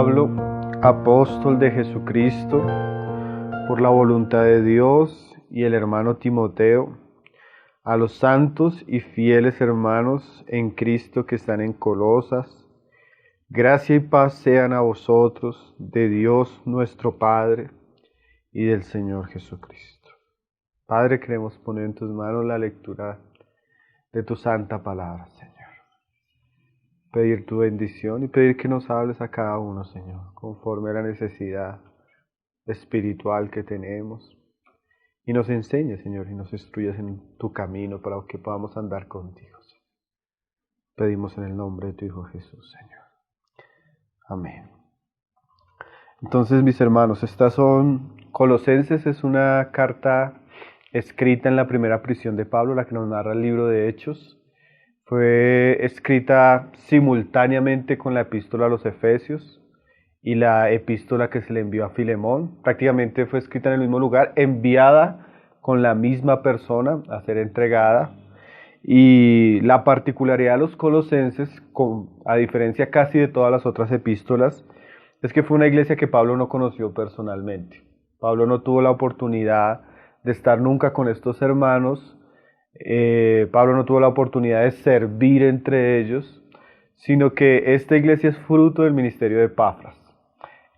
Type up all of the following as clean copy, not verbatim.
Pablo, apóstol de Jesucristo, por la voluntad de Dios, y el hermano Timoteo, a los santos y fieles hermanos en Cristo que están en Colosas, gracia y paz sean a vosotros, de Dios nuestro Padre y del Señor Jesucristo. Padre, queremos poner en tus manos la lectura de tu santa palabra, Señor. Pedir tu bendición y pedir que nos hables a cada uno, Señor, conforme a la necesidad espiritual que tenemos. Y nos enseñes, Señor, y nos instruyas en tu camino para que podamos andar contigo, Señor. Pedimos en el nombre de tu Hijo Jesús, Señor. Amén. Entonces, mis hermanos, estas son Colosenses, es una carta escrita en la primera prisión de Pablo, la que nos narra el libro de Hechos. Fue escrita simultáneamente con la epístola a los Efesios y la epístola que se le envió a Filemón. Prácticamente fue escrita en el mismo lugar, enviada con la misma persona a ser entregada. Y la particularidad de los colosenses, a diferencia casi de todas las otras epístolas, es que fue una iglesia que Pablo no conoció personalmente. Pablo no tuvo la oportunidad de estar nunca con estos hermanos. Pablo no tuvo la oportunidad de servir entre ellos, sino que esta iglesia es fruto del ministerio de Epafras.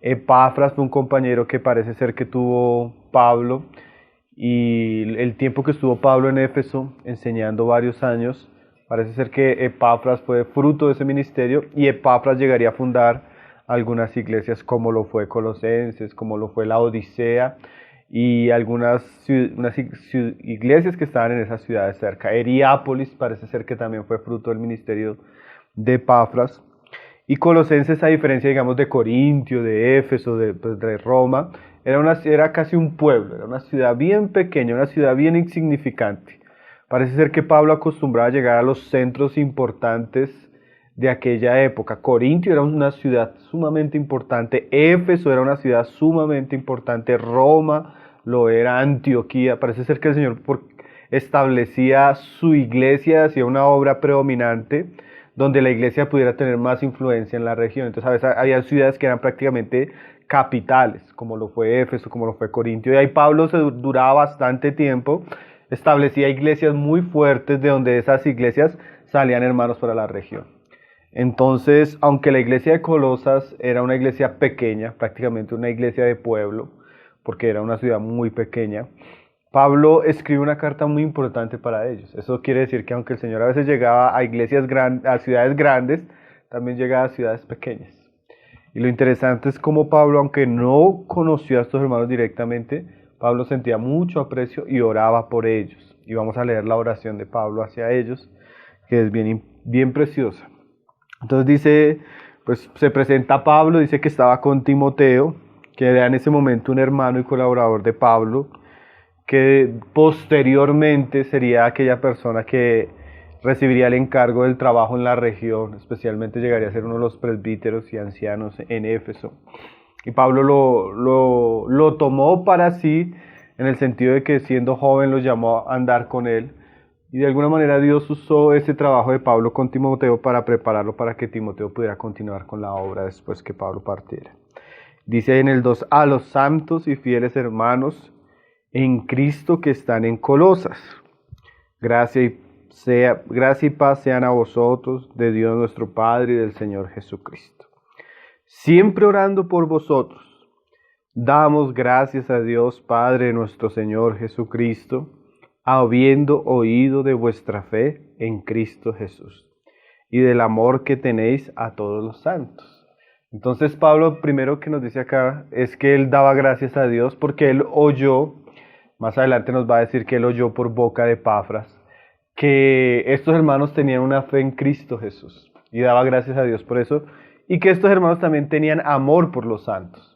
Epafras fue un compañero que parece ser que tuvo Pablo, y el tiempo que estuvo Pablo en Éfeso enseñando varios años, parece ser que Epafras fue fruto de ese ministerio, y Epafras llegaría a fundar algunas iglesias como lo fue Colosenses, como lo fue la Odisea, y algunas iglesias que estaban en esas ciudades cerca. Heriápolis parece ser que también fue fruto del ministerio de Epafras. Y Colosenses, a diferencia, digamos, de Corintio, de Éfeso, de Roma, era casi un pueblo, era una ciudad bien pequeña, una ciudad bien insignificante. Parece ser que Pablo acostumbraba a llegar a los centros importantes de aquella época. Corintio era una ciudad sumamente importante, Éfeso era una ciudad sumamente importante, Roma lo era, Antioquía. Parece ser que el Señor establecía su iglesia, hacía una obra predominante donde la iglesia pudiera tener más influencia en la región. Entonces a veces había ciudades que eran prácticamente capitales, como lo fue Éfeso, como lo fue Corintio, y ahí Pablo duraba bastante tiempo, establecía iglesias muy fuertes, de donde esas iglesias salían hermanos para la región. Entonces, aunque la iglesia de Colosas era una iglesia pequeña, prácticamente una iglesia de pueblo, porque era una ciudad muy pequeña, Pablo escribe una carta muy importante para ellos. Eso quiere decir que aunque el Señor a veces llegaba a iglesias grandes, a ciudades grandes, también llegaba a ciudades pequeñas. Y lo interesante es cómo Pablo, aunque no conoció a estos hermanos directamente, Pablo sentía mucho aprecio y oraba por ellos. Y vamos a leer la oración de Pablo hacia ellos, que es bien preciosa. Entonces dice, pues se presenta Pablo, dice que estaba con Timoteo, que era en ese momento un hermano y colaborador de Pablo, que posteriormente sería aquella persona que recibiría el encargo del trabajo en la región, especialmente llegaría a ser uno de los presbíteros y ancianos en Éfeso. Y Pablo lo tomó para sí, en el sentido de que siendo joven lo llamó a andar con él, y de alguna manera Dios usó ese trabajo de Pablo con Timoteo para prepararlo para que Timoteo pudiera continuar con la obra después que Pablo partiera. Dice en el 2, a los santos y fieles hermanos en Cristo que están en Colosas. Gracia y paz sean a vosotros, de Dios nuestro Padre y del Señor Jesucristo. Siempre orando por vosotros, damos gracias a Dios Padre de nuestro Señor Jesucristo, habiendo oído de vuestra fe en Cristo Jesús y del amor que tenéis a todos los santos. Entonces Pablo, primero que nos dice acá, es que él daba gracias a Dios porque él oyó, más adelante nos va a decir que él oyó por boca de Epafras, que estos hermanos tenían una fe en Cristo Jesús, y daba gracias a Dios por eso, y que estos hermanos también tenían amor por los santos.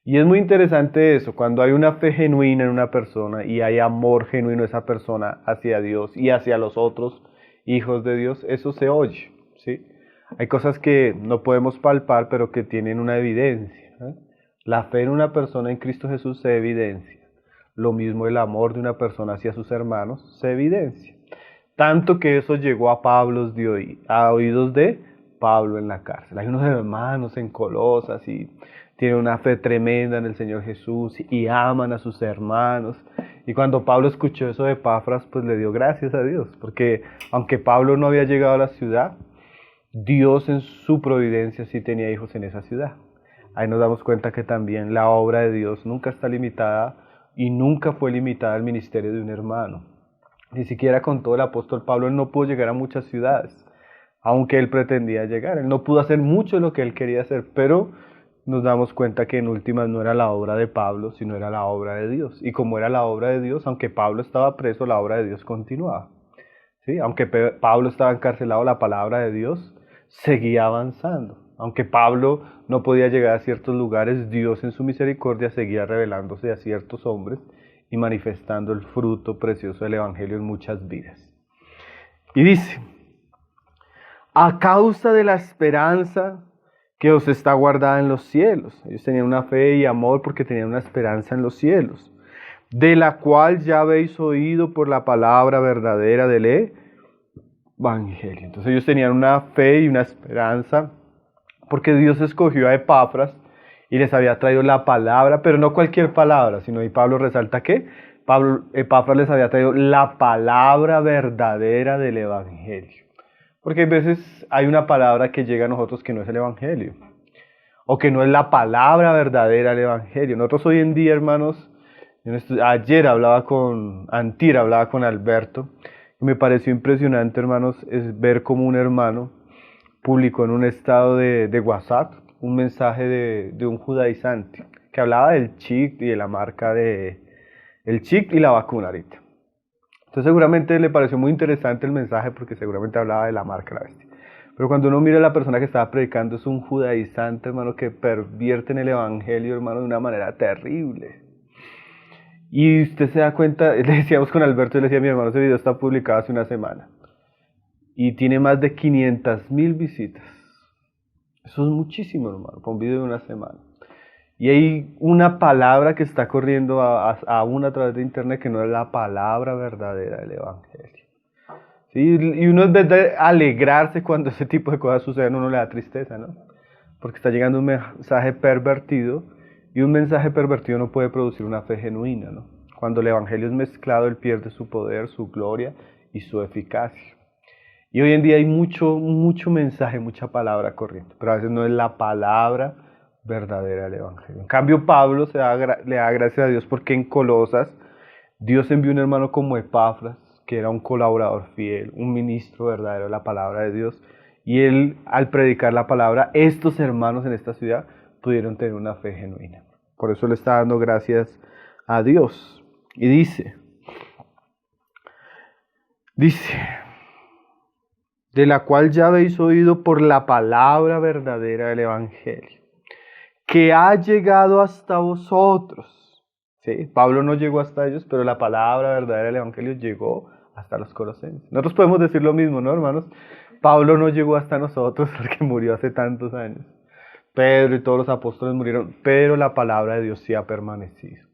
Y es muy interesante eso, cuando hay una fe genuina en una persona y hay amor genuino de esa persona hacia Dios y hacia los otros hijos de Dios, eso se oye, ¿sí? Hay cosas que no podemos palpar, pero que tienen una evidencia, ¿eh? La fe en una persona en Cristo Jesús se evidencia. Lo mismo el amor de una persona hacia sus hermanos se evidencia. Tanto que eso llegó a Pablo a oídos de Pablo en la cárcel. Hay unos hermanos en Colosas y tienen una fe tremenda en el Señor Jesús y aman a sus hermanos. Y cuando Pablo escuchó eso de Epafras, pues le dio gracias a Dios, porque aunque Pablo no había llegado a la ciudad, Dios en su providencia sí tenía hijos en esa ciudad. Ahí nos damos cuenta que también la obra de Dios nunca está limitada y nunca fue limitada al ministerio de un hermano. Ni siquiera con todo el apóstol Pablo, él no pudo llegar a muchas ciudades, aunque él pretendía llegar. Él no pudo hacer mucho de lo que él quería hacer, pero nos damos cuenta que en últimas no era la obra de Pablo, sino era la obra de Dios. Y como era la obra de Dios, aunque Pablo estaba preso, la obra de Dios continuaba. ¿Sí? Aunque Pablo estaba encarcelado, la palabra de Dios seguía avanzando. Aunque Pablo no podía llegar a ciertos lugares, Dios en su misericordia seguía revelándose a ciertos hombres y manifestando el fruto precioso del Evangelio en muchas vidas. Y dice, a causa de la esperanza que os está guardada en los cielos. Ellos tenían una fe y amor porque tenían una esperanza en los cielos, de la cual ya habéis oído por la palabra verdadera del Evangelio. Entonces ellos tenían una fe y una esperanza porque Dios escogió a Epafras y les había traído la palabra, pero no cualquier palabra, sino, y Pablo resalta que Epafras les había traído la palabra verdadera del Evangelio. Porque a veces hay una palabra que llega a nosotros que no es el Evangelio, o que no es la palabra verdadera del Evangelio. Nosotros hoy en día, hermanos, antier hablaba con Alberto, y me pareció impresionante, hermanos, es ver cómo un hermano publicó en un estado de WhatsApp un mensaje de un judaizante, que hablaba del chip y de la marca el chip y la vacuna ahorita. Entonces seguramente le pareció muy interesante el mensaje porque seguramente hablaba de la marca de la bestia. Pero cuando uno mira a la persona que estaba predicando, es un judaizante, hermano, que pervierte en el Evangelio, hermano, de una manera terrible. Y usted se da cuenta, le decíamos con Alberto, le decía a mi hermano, ese video está publicado hace una semana. Y tiene más de 500,000 visitas. Eso es muchísimo, hermano, para un video de una semana. Y hay una palabra que está corriendo aún a través de internet que no es la palabra verdadera del Evangelio. ¿Sí? Y uno en vez de alegrarse cuando ese tipo de cosas suceden, uno le da tristeza, ¿no? Porque está llegando un mensaje pervertido y un mensaje pervertido no puede producir una fe genuina, ¿no? Cuando el Evangelio es mezclado, él pierde su poder, su gloria y su eficacia. Y hoy en día hay mucho mensaje, mucha palabra corriendo, pero a veces no es la palabra verdadera del Evangelio. En cambio, Pablo le da gracias a Dios porque en Colosas Dios envió un hermano como Epafras, que era un colaborador fiel, un ministro verdadero de la palabra de Dios, y él, al predicar la palabra, estos hermanos en esta ciudad pudieron tener una fe genuina. Por eso le está dando gracias a Dios. Y dice, de la cual ya habéis oído por la palabra verdadera del Evangelio, que ha llegado hasta vosotros. ¿Sí? Pablo no llegó hasta ellos, pero la palabra verdadera del Evangelio llegó hasta los colosenses. Nosotros podemos decir lo mismo, ¿no, hermanos? Pablo no llegó hasta nosotros porque murió hace tantos años. Pedro y todos los apóstoles murieron, pero la palabra de Dios sí ha permanecido.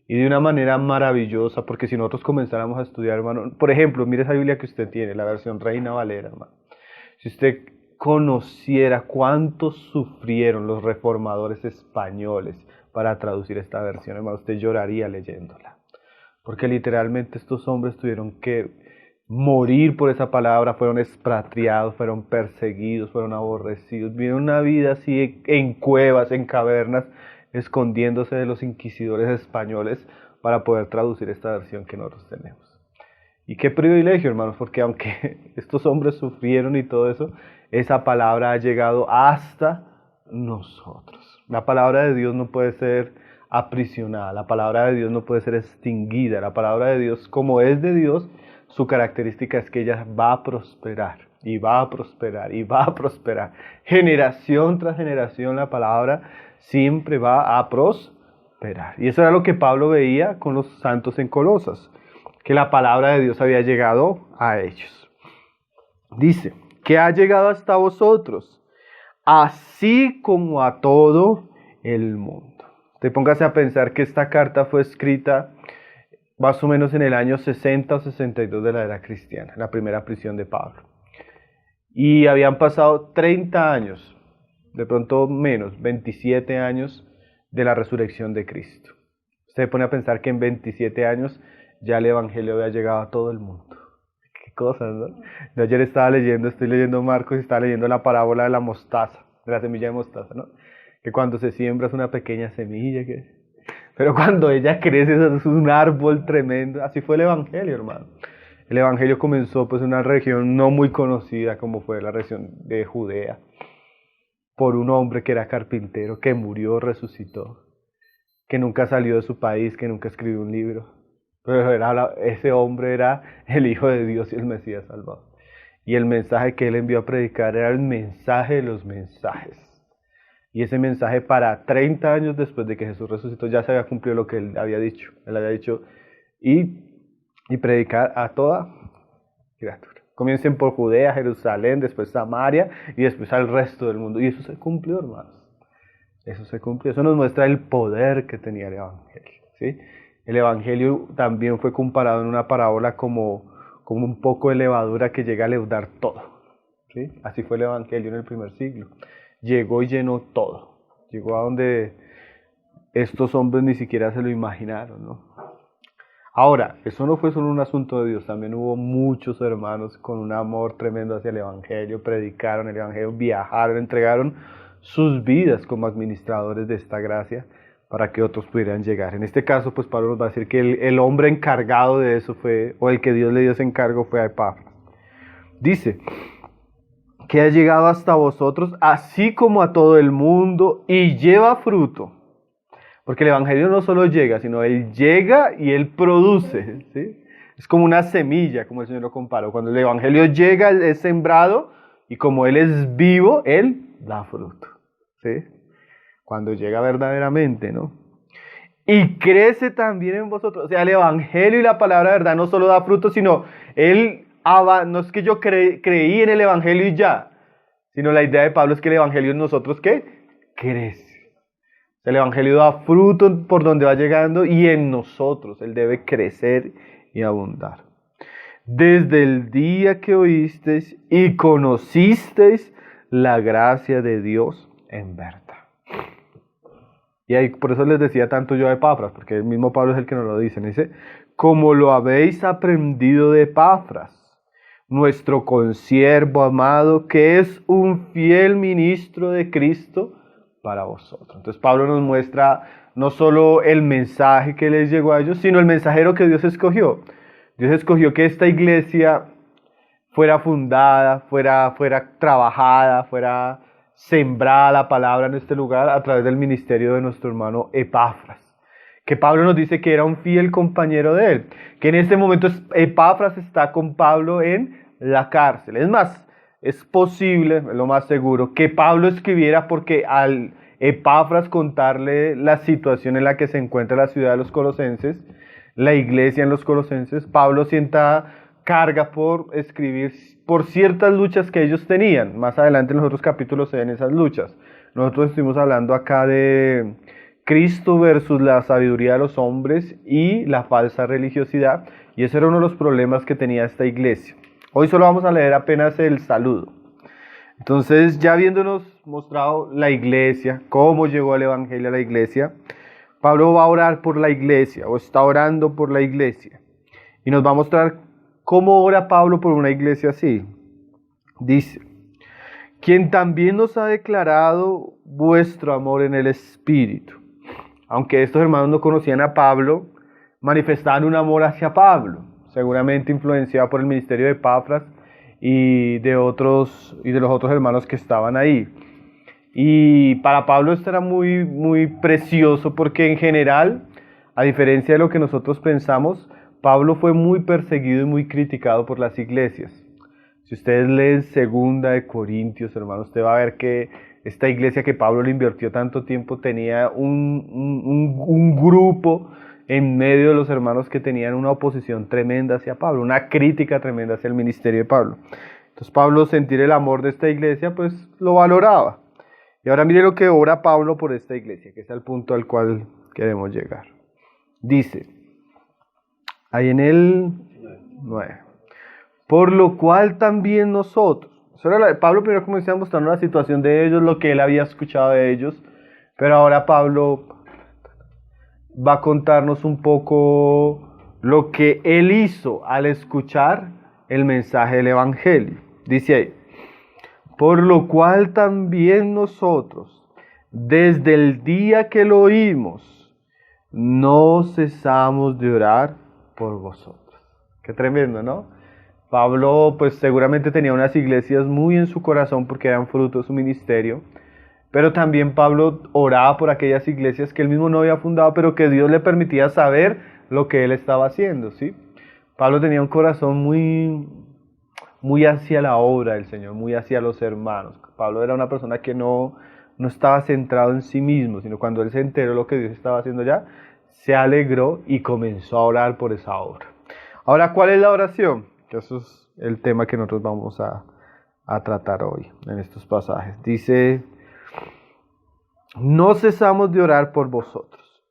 Y de una manera maravillosa, porque si nosotros comenzáramos a estudiar, hermano, por ejemplo, mire esa Biblia que usted tiene, la versión Reina Valera, hermano. Si usted conociera cuánto sufrieron los reformadores españoles para traducir esta versión, hermano, usted lloraría leyéndola. Porque literalmente estos hombres tuvieron que morir por esa palabra, fueron expatriados, fueron perseguidos, fueron aborrecidos, vivieron una vida así en cuevas, en cavernas, escondiéndose de los inquisidores españoles para poder traducir esta versión que nosotros tenemos. Y qué privilegio, hermanos, porque aunque estos hombres sufrieron y todo eso, esa palabra ha llegado hasta nosotros. La palabra de Dios no puede ser aprisionada, la palabra de Dios no puede ser extinguida. La palabra de Dios, como es de Dios, su característica es que ella va a prosperar, y va a prosperar, y va a prosperar. Generación tras generación la palabra siempre va a prosperar. Y eso era lo que Pablo veía con los santos en Colosas, que la palabra de Dios había llegado a ellos. Dice, que ha llegado hasta vosotros, así como a todo el mundo. Te póngase a pensar que esta carta fue escrita más o menos en el año 60 o 62 de la era cristiana, la primera prisión de Pablo. Y habían pasado 30 años, de pronto menos, 27 años de la resurrección de Cristo. Usted pone a pensar que en 27 años ya el Evangelio había llegado a todo el mundo. Qué cosas, ¿no? Yo ayer estoy leyendo Marcos y estaba leyendo la parábola de la mostaza, de la semilla de mostaza, ¿no? Que cuando se siembra es una pequeña semilla, pero cuando ella crece es un árbol tremendo. Así fue el Evangelio, hermano. El Evangelio comenzó pues en una región no muy conocida como fue la región de Judea, por un hombre que era carpintero, que murió, resucitó, que nunca salió de su país, que nunca escribió un libro. Pero ese hombre era el Hijo de Dios y el Mesías salvador. Y el mensaje que él envió a predicar era el mensaje de los mensajes. Y ese mensaje para 30 años después de que Jesús resucitó ya se había cumplido lo que él había dicho. Él había dicho, y predicar a toda criatura. Comiencen por Judea, Jerusalén, después Samaria y después al resto del mundo. Y eso se cumplió, hermanos. Eso se cumplió. Eso nos muestra el poder que tenía el Evangelio, ¿sí? El Evangelio también fue comparado en una parábola como un poco de levadura que llega a leudar todo, ¿sí? Así fue el Evangelio en el primer siglo. Llegó y llenó todo. Llegó a donde estos hombres ni siquiera se lo imaginaron, ¿no? Ahora, eso no fue solo un asunto de Dios, también hubo muchos hermanos con un amor tremendo hacia el Evangelio, predicaron el Evangelio, viajaron, entregaron sus vidas como administradores de esta gracia para que otros pudieran llegar. En este caso, pues Pablo nos va a decir que el hombre encargado de eso fue, o el que Dios le dio ese encargo fue a Epafras. Dice que ha llegado hasta vosotros, así como a todo el mundo, y lleva fruto. Porque el Evangelio no solo llega, sino Él llega y Él produce, ¿sí? Es como una semilla, como el Señor lo comparó. Cuando el Evangelio llega, es sembrado, y como Él es vivo, Él da fruto, ¿sí? Cuando llega verdaderamente, ¿no? Y crece también en vosotros. O sea, el Evangelio y la palabra de verdad no solo da fruto, sino no es que yo creí en el Evangelio y ya, sino la idea de Pablo es que el Evangelio en nosotros, ¿qué? Crece. El Evangelio da fruto por donde va llegando y en nosotros Él debe crecer y abundar. Desde el día que oísteis y conocisteis la gracia de Dios en verdad. Y ahí por eso les decía tanto yo a Epafras, porque el mismo Pablo es el que nos lo dice. Dice, como lo habéis aprendido de Epafras, nuestro consiervo amado, que es un fiel ministro de Cristo para vosotros. Entonces Pablo nos muestra no solo el mensaje que les llegó a ellos, sino el mensajero que Dios escogió. Dios escogió que esta iglesia fuera fundada, fuera trabajada, fuera sembrada la palabra en este lugar a través del ministerio de nuestro hermano Epafras. Que Pablo nos dice que era un fiel compañero de él. Que en este momento Epafras está con Pablo en la cárcel. Es más, es posible, es lo más seguro, que Pablo escribiera porque al Epafras contarle la situación en la que se encuentra la ciudad de los Colosenses, la iglesia en los Colosenses, Pablo sienta carga por escribir por ciertas luchas que ellos tenían. Más adelante en los otros capítulos se ven esas luchas. Nosotros estuvimos hablando acá de Cristo versus la sabiduría de los hombres y la falsa religiosidad, y ese era uno de los problemas que tenía esta iglesia. Hoy solo vamos a leer apenas el saludo. Entonces, ya habiéndonos mostrado la iglesia, cómo llegó el Evangelio a la iglesia, Pablo va a orar por la iglesia, o está orando por la iglesia. Y nos va a mostrar cómo ora Pablo por una iglesia así. Dice, quien también nos ha declarado vuestro amor en el Espíritu. Aunque estos hermanos no conocían a Pablo, manifestaban un amor hacia Pablo, seguramente influenciado por el ministerio de Epafras y de los otros hermanos que estaban ahí. Y para Pablo esto era muy, muy precioso porque en general, a diferencia de lo que nosotros pensamos, Pablo fue muy perseguido y muy criticado por las iglesias. Si ustedes leen 2 de Corintios, hermanos, usted va a ver que esta iglesia que Pablo le invirtió tanto tiempo tenía un grupo en medio de los hermanos que tenían una oposición tremenda hacia Pablo, una crítica tremenda hacia el ministerio de Pablo. Entonces Pablo, sentir el amor de esta iglesia, pues lo valoraba. Y ahora mire lo que ora Pablo por esta iglesia, que es el punto al cual queremos llegar. Dice, ahí en el 9, por lo cual también nosotros, Pablo primero comenzó mostrando la situación de ellos, lo que él había escuchado de ellos, pero ahora Pablo va a contarnos un poco lo que él hizo al escuchar el mensaje del Evangelio. Dice ahí, por lo cual también nosotros, desde el día que lo oímos, no cesamos de orar por vosotros. Qué tremendo, ¿no? Pablo pues seguramente tenía unas iglesias muy en su corazón porque eran fruto de su ministerio, pero también Pablo oraba por aquellas iglesias que él mismo no había fundado, pero que Dios le permitía saber lo que él estaba haciendo, ¿sí? Pablo tenía un corazón muy hacia la obra del Señor, muy hacia los hermanos. Pablo era una persona que no estaba centrado en sí mismo, sino cuando él se enteró de lo que Dios estaba haciendo ya, se alegró y comenzó a orar por esa obra. Ahora, ¿cuál es la oración? Que eso es el tema que nosotros vamos a tratar hoy en estos pasajes. Dice, no cesamos de orar por vosotros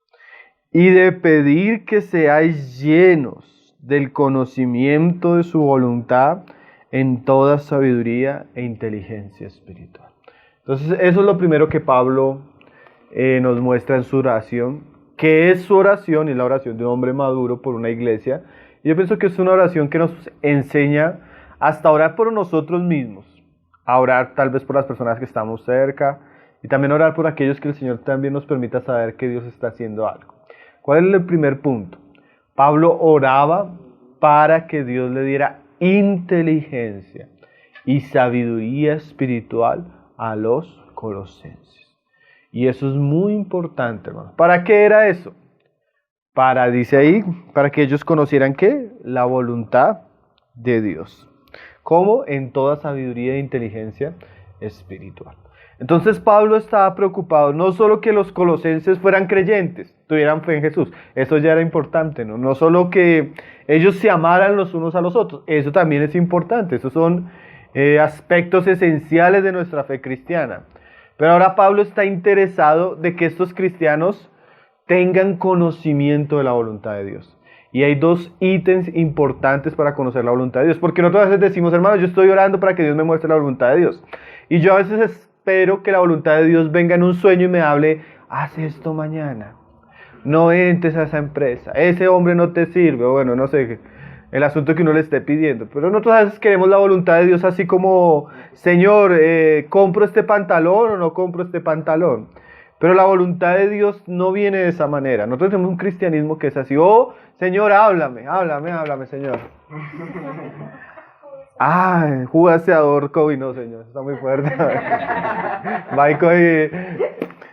y de pedir que seáis llenos del conocimiento de su voluntad en toda sabiduría e inteligencia espiritual. Entonces, eso es lo primero que Pablo nos muestra en su oración, que es su oración y la oración de un hombre maduro por una iglesia. Y yo pienso que es una oración que nos enseña hasta orar por nosotros mismos, a orar tal vez por las personas que estamos cerca y también orar por aquellos que el Señor también nos permita saber que Dios está haciendo algo. ¿Cuál es el primer punto? Pablo oraba para que Dios le diera inteligencia y sabiduría espiritual a los colosenses. Y eso es muy importante, hermano. ¿Para qué era eso? Dice ahí, para que ellos conocieran ¿qué? La voluntad de Dios. ¿Cómo? En toda sabiduría e inteligencia espiritual. Entonces Pablo estaba preocupado, no solo que los colosenses fueran creyentes, tuvieran fe en Jesús, eso ya era importante, ¿no? No solo que ellos se amaran los unos a los otros, eso también es importante, esos son aspectos esenciales de nuestra fe cristiana. Pero ahora Pablo está interesado de que estos cristianos tengan conocimiento de la voluntad de Dios. Y hay dos ítems importantes para conocer la voluntad de Dios. Porque nosotros a veces decimos, hermanos, yo estoy orando para que Dios me muestre la voluntad de Dios. Y yo a veces espero que la voluntad de Dios venga en un sueño y me hable, haz esto mañana. No entres a esa empresa. Ese hombre no te sirve. O bueno, no sé, el asunto que uno le esté pidiendo. Pero nosotros a veces queremos la voluntad de Dios así como, Señor, ¿compro este pantalón o no compro este pantalón? Pero la voluntad de Dios no viene de esa manera. Nosotros tenemos un cristianismo que es así. Oh, Señor, háblame, Señor. Jugaseador COVID, no, Señor, está muy fuerte.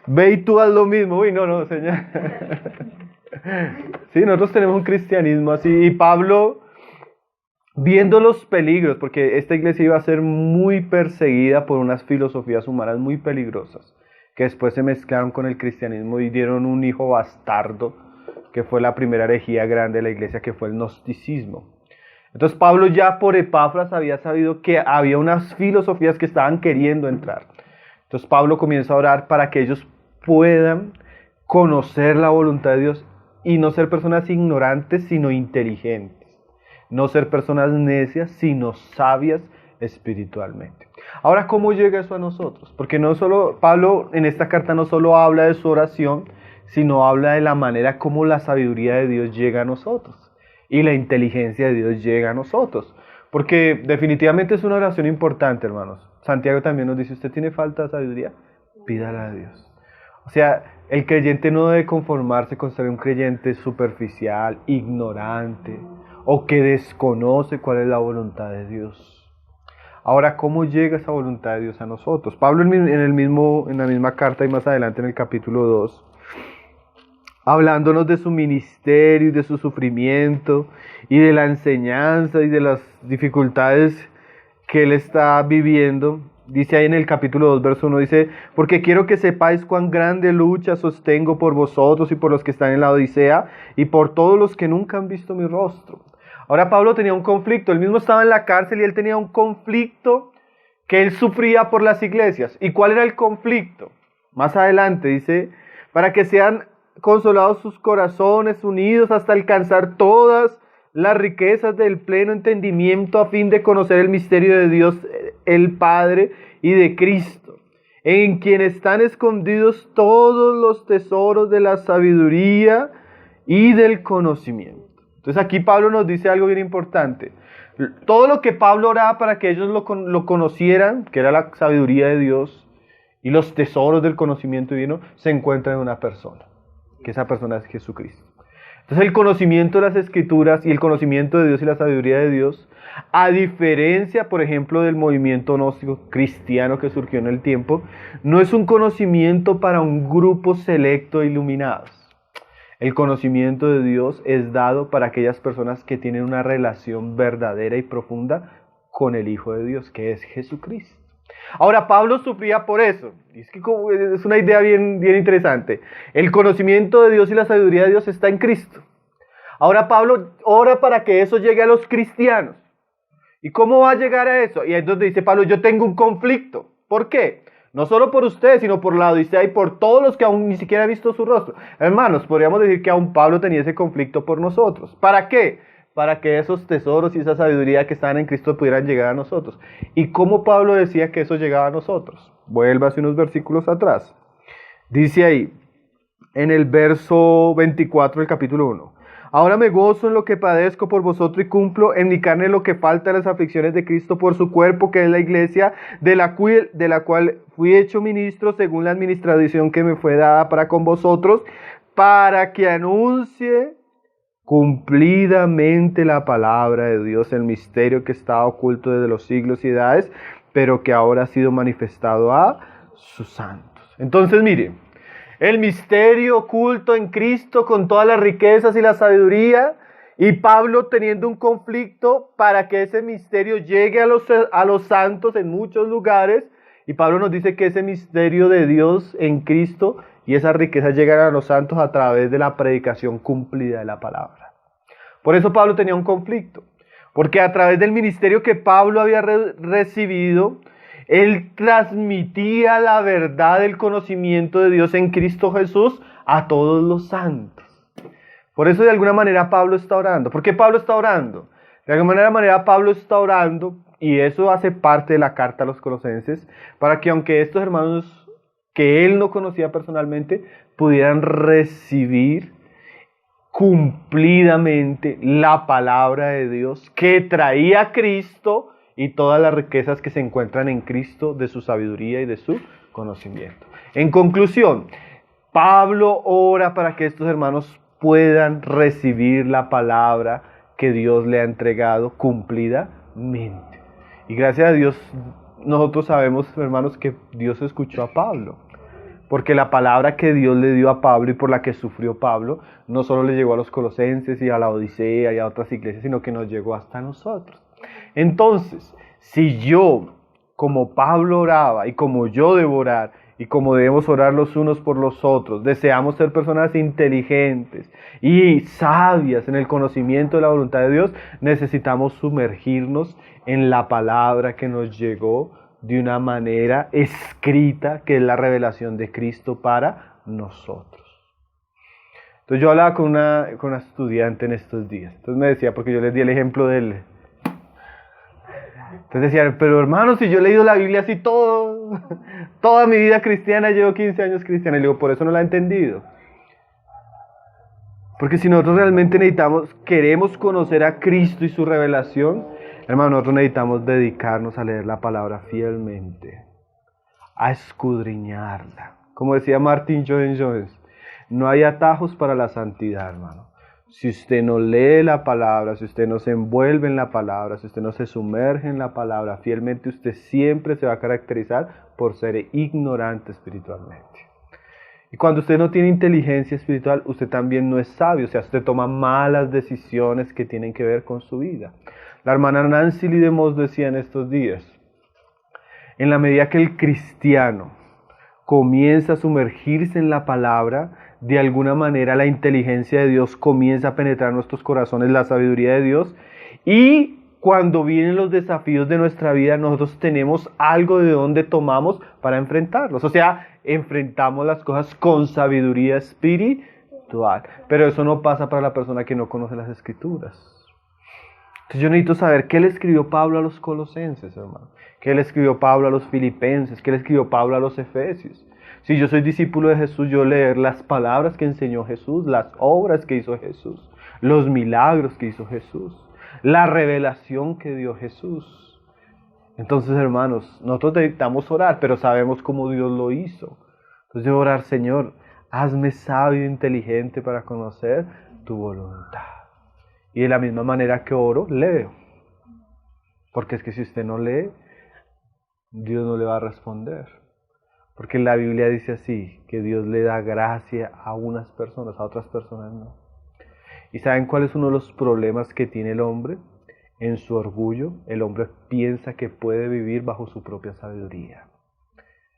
Ve y tú haz lo mismo. Uy, no, Señor. Sí, nosotros tenemos un cristianismo así. Y Pablo, viendo los peligros, porque esta iglesia iba a ser muy perseguida por unas filosofías humanas muy peligrosas, que después se mezclaron con el cristianismo y dieron un hijo bastardo, que fue la primera herejía grande de la iglesia, que fue el gnosticismo. Entonces Pablo ya por Epafras había sabido que había unas filosofías que estaban queriendo entrar. Entonces Pablo comienza a orar para que ellos puedan conocer la voluntad de Dios y no ser personas ignorantes, sino inteligentes. No ser personas necias, sino sabias espiritualmente. Ahora, ¿cómo llega eso a nosotros? Porque no solo Pablo en esta carta no solo habla de su oración, sino habla de la manera como la sabiduría de Dios llega a nosotros y la inteligencia de Dios llega a nosotros. Porque definitivamente es una oración importante, hermanos. Santiago también nos dice, ¿usted tiene falta de sabiduría? Pídala a Dios. O sea, el creyente no debe conformarse con ser un creyente superficial, ignorante, o que desconoce cuál es la voluntad de Dios. Ahora, ¿cómo llega esa voluntad de Dios a nosotros? Pablo en la misma carta y más adelante en el capítulo 2, hablándonos de su ministerio y de su sufrimiento y de la enseñanza y de las dificultades que él está viviendo, dice ahí en el capítulo 2, verso 1, dice, porque quiero que sepáis cuán grande lucha sostengo por vosotros y por los que están en la Odisea y por todos los que nunca han visto mi rostro. Ahora Pablo tenía un conflicto, él mismo estaba en la cárcel y él tenía un conflicto que él sufría por las iglesias. ¿Y cuál era el conflicto? Más adelante dice, para que sean consolados sus corazones unidos hasta alcanzar todas las riquezas del pleno entendimiento a fin de conocer el misterio de Dios el Padre y de Cristo, en quien están escondidos todos los tesoros de la sabiduría y del conocimiento. Entonces aquí Pablo nos dice algo bien importante. Todo lo que Pablo oraba para que ellos lo conocieran, que era la sabiduría de Dios y los tesoros del conocimiento divino, se encuentra en una persona, que esa persona es Jesucristo. Entonces el conocimiento de las Escrituras y el conocimiento de Dios y la sabiduría de Dios, a diferencia, por ejemplo, del movimiento gnóstico cristiano que surgió en el tiempo, no es un conocimiento para un grupo selecto de iluminados. El conocimiento de Dios es dado para aquellas personas que tienen una relación verdadera y profunda con el Hijo de Dios, que es Jesucristo. Ahora, Pablo sufría por eso. Es que es una idea bien interesante. El conocimiento de Dios y la sabiduría de Dios está en Cristo. Ahora Pablo ora para que eso llegue a los cristianos. ¿Y cómo va a llegar a eso? Y entonces dice Pablo, yo tengo un conflicto. ¿Por qué? No solo por ustedes, sino por la Odisea y por todos los que aún ni siquiera han visto su rostro. Hermanos, podríamos decir que aún Pablo tenía ese conflicto por nosotros. ¿Para qué? Para que esos tesoros y esa sabiduría que están en Cristo pudieran llegar a nosotros. ¿Y cómo Pablo decía que eso llegaba a nosotros? Vuélvase unos versículos atrás. Dice ahí, en el verso 24 del capítulo 1. Ahora me gozo en lo que padezco por vosotros y cumplo en mi carne lo que falta de las aflicciones de Cristo por su cuerpo, que es la iglesia, de la cual fui hecho ministro según la administración que me fue dada para con vosotros, para que anuncie cumplidamente la palabra de Dios, el misterio que estaba oculto desde los siglos y edades, pero que ahora ha sido manifestado a sus santos. Entonces, mire, el misterio oculto en Cristo con todas las riquezas y la sabiduría, y Pablo teniendo un conflicto para que ese misterio llegue a los santos en muchos lugares, y Pablo nos dice que ese misterio de Dios en Cristo y esas riquezas llegan a los santos a través de la predicación cumplida de la palabra. Por eso Pablo tenía un conflicto, porque a través del ministerio que Pablo había recibido, él transmitía la verdad del conocimiento de Dios en Cristo Jesús a todos los santos. Por eso de alguna manera Pablo está orando. ¿Por qué Pablo está orando? De alguna manera Pablo está orando, y eso hace parte de la carta a los Colosenses, para que aunque estos hermanos que él no conocía personalmente pudieran recibir cumplidamente la palabra de Dios que traía Cristo y todas las riquezas que se encuentran en Cristo de su sabiduría y de su conocimiento. En conclusión, Pablo ora para que estos hermanos puedan recibir la palabra que Dios le ha entregado cumplidamente. Y gracias a Dios, nosotros sabemos, hermanos, que Dios escuchó a Pablo. Porque la palabra que Dios le dio a Pablo y por la que sufrió Pablo, no solo le llegó a los Colosenses y a la Odisea y a otras iglesias, sino que nos llegó hasta nosotros. Entonces, si yo, como Pablo oraba y como yo debo orar y como debemos orar los unos por los otros, deseamos ser personas inteligentes y sabias en el conocimiento de la voluntad de Dios, necesitamos sumergirnos en la palabra que nos llegó de una manera escrita, que es la revelación de Cristo para nosotros. Entonces yo hablaba con una estudiante en estos días. Entonces me decía, porque yo les di el ejemplo de él. Entonces decía, pero hermano, si yo he leído la Biblia así toda mi vida cristiana, llevo 15 años cristiana, y le digo, por eso no la he entendido. Porque si nosotros realmente queremos conocer a Cristo y su revelación, hermano, nosotros necesitamos dedicarnos a leer la palabra fielmente, a escudriñarla. Como decía Martin Lloyd-Jones, no hay atajos para la santidad, hermano. Si usted no lee la palabra, si usted no se envuelve en la palabra, si usted no se sumerge en la palabra fielmente, usted siempre se va a caracterizar por ser ignorante espiritualmente. Y cuando usted no tiene inteligencia espiritual, usted también no es sabio, o sea, usted toma malas decisiones que tienen que ver con su vida. La hermana Nancy Lee de Moss decía en estos días, en la medida que el cristiano comienza a sumergirse en la palabra, de alguna manera la inteligencia de Dios comienza a penetrar nuestros corazones, la sabiduría de Dios, y cuando vienen los desafíos de nuestra vida, nosotros tenemos algo de donde tomamos para enfrentarlos. O sea, enfrentamos las cosas con sabiduría espiritual. Pero eso no pasa para la persona que no conoce las Escrituras. Entonces yo necesito saber qué le escribió Pablo a los colosenses, hermano. ¿Qué le escribió Pablo a los filipenses? ¿Qué le escribió Pablo a los efesios? Si yo soy discípulo de Jesús, yo leer las palabras que enseñó Jesús, las obras que hizo Jesús, los milagros que hizo Jesús, la revelación que dio Jesús. Entonces, hermanos, nosotros necesitamos orar, pero sabemos cómo Dios lo hizo. Entonces debo orar, Señor, hazme sabio e inteligente para conocer tu voluntad. Y de la misma manera que oro, leo. Porque es que si usted no lee, Dios no le va a responder. Porque la Biblia dice así, que Dios le da gracia a unas personas, a otras personas no. ¿Y saben cuál es uno de los problemas que tiene el hombre? En su orgullo, el hombre piensa que puede vivir bajo su propia sabiduría.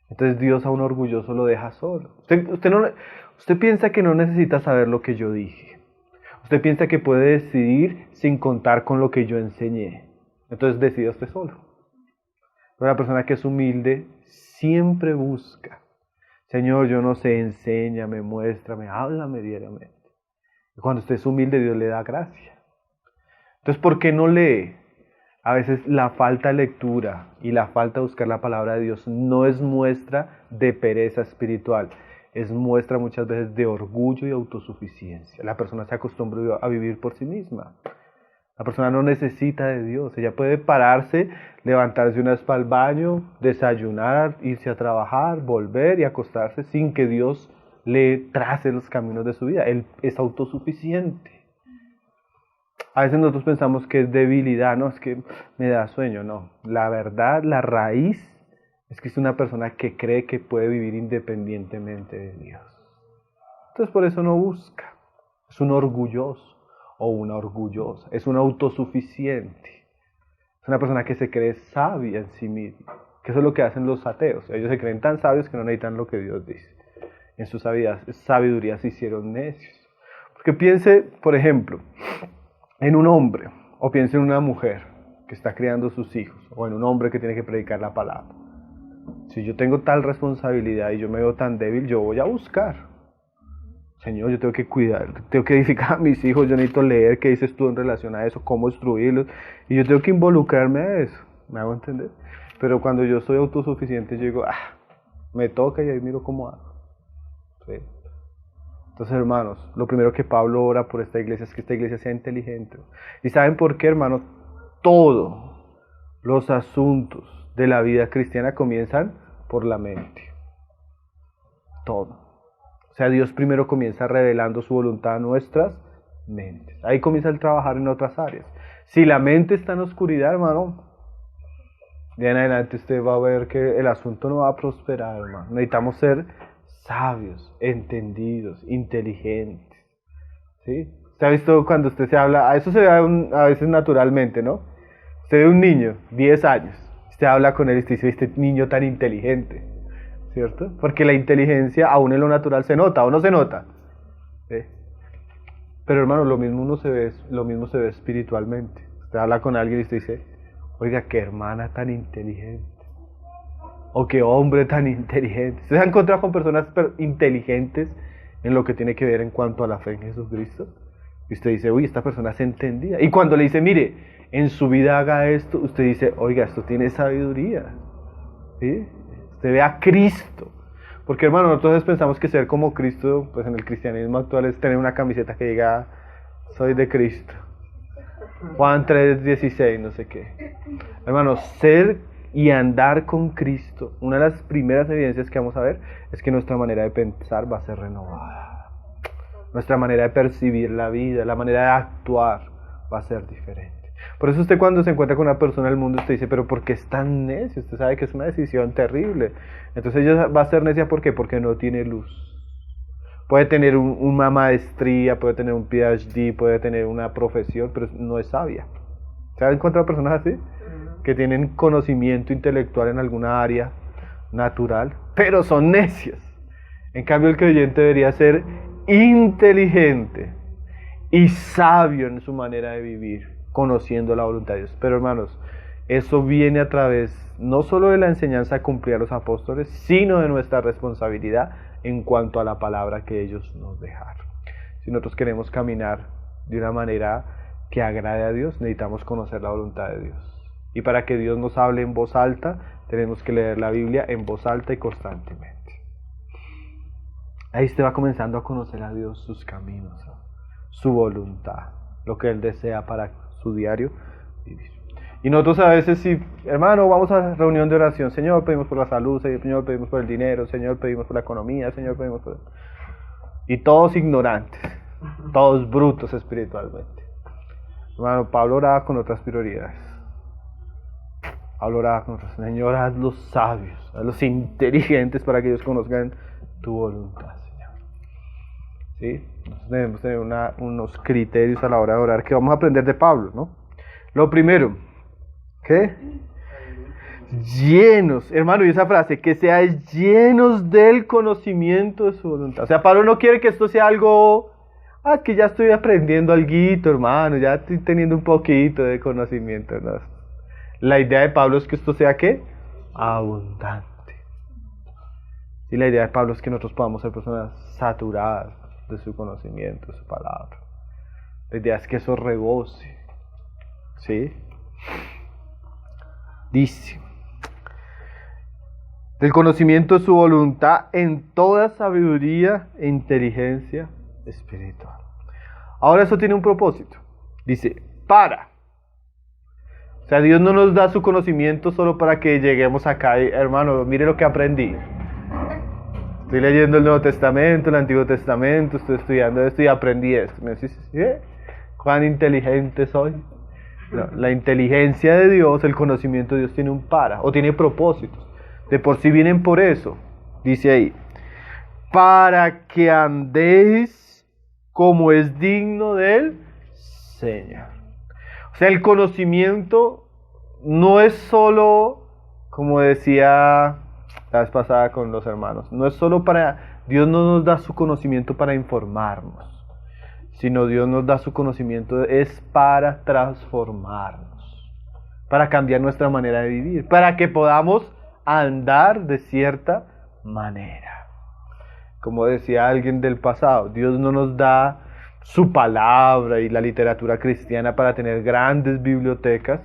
Entonces Dios a un orgulloso lo deja solo. Usted piensa que no necesita saber lo que yo dije. Usted piensa que puede decidir sin contar con lo que yo enseñé. Entonces decida usted solo. Pero la persona que es humilde siempre busca. Señor, yo no sé, enséñame, muéstrame, háblame diariamente. Y cuando usted es humilde, Dios le da gracia. Entonces, ¿por qué no lee? A veces la falta de lectura y la falta de buscar la palabra de Dios no es muestra de pereza espiritual. Es muestra muchas veces de orgullo y autosuficiencia. La persona se acostumbra a vivir por sí misma. La persona no necesita de Dios. Ella puede pararse, levantarse una vez para el baño, desayunar, irse a trabajar, volver y acostarse sin que Dios le trace los caminos de su vida. Él es autosuficiente. A veces nosotros pensamos que es debilidad, no, es que me da sueño, no. La verdad, la raíz es que es una persona que cree que puede vivir independientemente de Dios. Entonces por eso no busca. Es un orgulloso o una orgullosa. Es un autosuficiente. Es una persona que se cree sabia en sí misma. Que eso es lo que hacen los ateos. Ellos se creen tan sabios que no necesitan lo que Dios dice. En su sabiduría se hicieron necios. Porque piense, por ejemplo, en un hombre, o piense en una mujer que está criando sus hijos, o en un hombre que tiene que predicar la palabra. Si yo tengo tal responsabilidad y yo me veo tan débil, yo voy a buscar. Señor, yo tengo que cuidar, tengo que edificar a mis hijos, yo necesito leer qué dices tú en relación a eso, cómo instruirlos, y yo tengo que involucrarme a eso. ¿Me hago entender? Pero cuando yo soy autosuficiente, yo digo, me toca y ahí miro cómo hago. ¿Sí? Entonces, hermanos, lo primero que Pablo ora por esta iglesia es que esta iglesia sea inteligente. ¿Y saben por qué, hermanos? Todos los asuntos de la vida cristiana comienzan por la mente. Todo. O sea, Dios primero comienza revelando su voluntad a nuestras mentes. Ahí comienza el trabajar en otras áreas. Si la mente está en oscuridad, hermano, de en adelante usted va a ver que el asunto no va a prosperar, hermano. Necesitamos ser sabios, entendidos, inteligentes. ¿Sí? ¿Usted ha visto cuando usted se habla? A eso se ve a veces naturalmente, ¿no? Usted ve un niño, 10 años, usted habla con él y usted dice, este niño tan inteligente, ¿cierto? Porque la inteligencia aún en lo natural se nota, ¿o no se nota? ¿Sí? Pero hermano, lo mismo se ve espiritualmente. Usted habla con alguien y usted dice, oiga, qué hermana tan inteligente. O qué hombre tan inteligente. ¿Usted se ha encontrado con personas inteligentes en lo que tiene que ver en cuanto a la fe en Jesucristo? Y usted dice, uy, esta persona se entendía. Y cuando le dice, mire, en su vida haga esto, usted dice, oiga, esto tiene sabiduría. ¿Sí? Usted ve a Cristo. Porque, hermano, nosotros pensamos que ser como Cristo, pues en el cristianismo actual es tener una camiseta que diga, soy de Cristo. Juan 3:16, no sé qué. Hermano, ser y andar con Cristo, una de las primeras evidencias que vamos a ver es que nuestra manera de pensar va a ser renovada. Nuestra manera de percibir la vida, la manera de actuar va a ser diferente. Por eso usted cuando se encuentra con una persona del mundo, usted dice, pero ¿por qué es tan necio? Usted sabe que es una decisión terrible. Entonces ella va a ser necia, ¿por qué? Porque no tiene luz. Puede tener una maestría, puede tener un PhD, puede tener una profesión, pero no es sabia. ¿Se ha encontrado personas así? Que tienen conocimiento intelectual en alguna área natural, pero son necios. En cambio, el creyente debería ser inteligente y sabio en su manera de vivir, conociendo la voluntad de Dios. Pero hermanos, eso viene a través no solo de la enseñanza a cumplir a los apóstoles, sino de nuestra responsabilidad en cuanto a la palabra que ellos nos dejaron. Si nosotros queremos caminar de una manera que agrade a Dios, necesitamos conocer la voluntad de Dios. Y para que Dios nos hable en voz alta, tenemos que leer la Biblia en voz alta y constantemente. Ahí usted va comenzando a conocer a Dios, sus caminos, su voluntad, lo que Él desea para su diario vivir. Y nosotros a veces, sí, hermano, vamos a la reunión de oración. Señor, pedimos por la salud, Señor, pedimos por el dinero, Señor, pedimos por la economía, Señor, pedimos por... Y todos ignorantes, todos brutos espiritualmente. Hermano, Pablo oraba con otras prioridades. Pablo oraba con otras. Señor, haz los sabios, haz los inteligentes para que ellos conozcan tu voluntad, Señor. ¿Sí? Nosotros debemos tener unos criterios a la hora de orar que vamos a aprender de Pablo, ¿no? Lo primero, ¿qué? Llenos, hermano, y esa frase, que seáis llenos del conocimiento de su voluntad. O sea, Pablo no quiere que esto sea algo, que ya estoy aprendiendo alguito, hermano, ya estoy teniendo un poquito de conocimiento, ¿no? La idea de Pablo es que esto sea, ¿qué? Abundante. Y la idea de Pablo es que nosotros podamos ser personas saturadas de su conocimiento, de su palabra. La idea es que eso rebose, ¿sí? Dice, del conocimiento de su voluntad en toda sabiduría e inteligencia espiritual. Ahora eso tiene un propósito. Dice, para. O sea, Dios no nos da su conocimiento solo para que lleguemos acá y, hermano, mire lo que aprendí. Estoy leyendo el Nuevo Testamento, el Antiguo Testamento, estoy estudiando esto y aprendí esto. ¿Me decís, cuán inteligente soy? No, la inteligencia de Dios, el conocimiento de Dios tiene un para, o tiene propósitos. De por sí vienen por eso. Dice ahí, para que andéis como es digno del Señor. O sea, el conocimiento no es solo, como decía la vez pasada con los hermanos, no es solo para, Dios no nos da su conocimiento para informarnos, sino Dios nos da su conocimiento es para transformarnos, para cambiar nuestra manera de vivir, para que podamos andar de cierta manera. Como decía alguien del pasado, Dios no nos da su palabra y la literatura cristiana para tener grandes bibliotecas,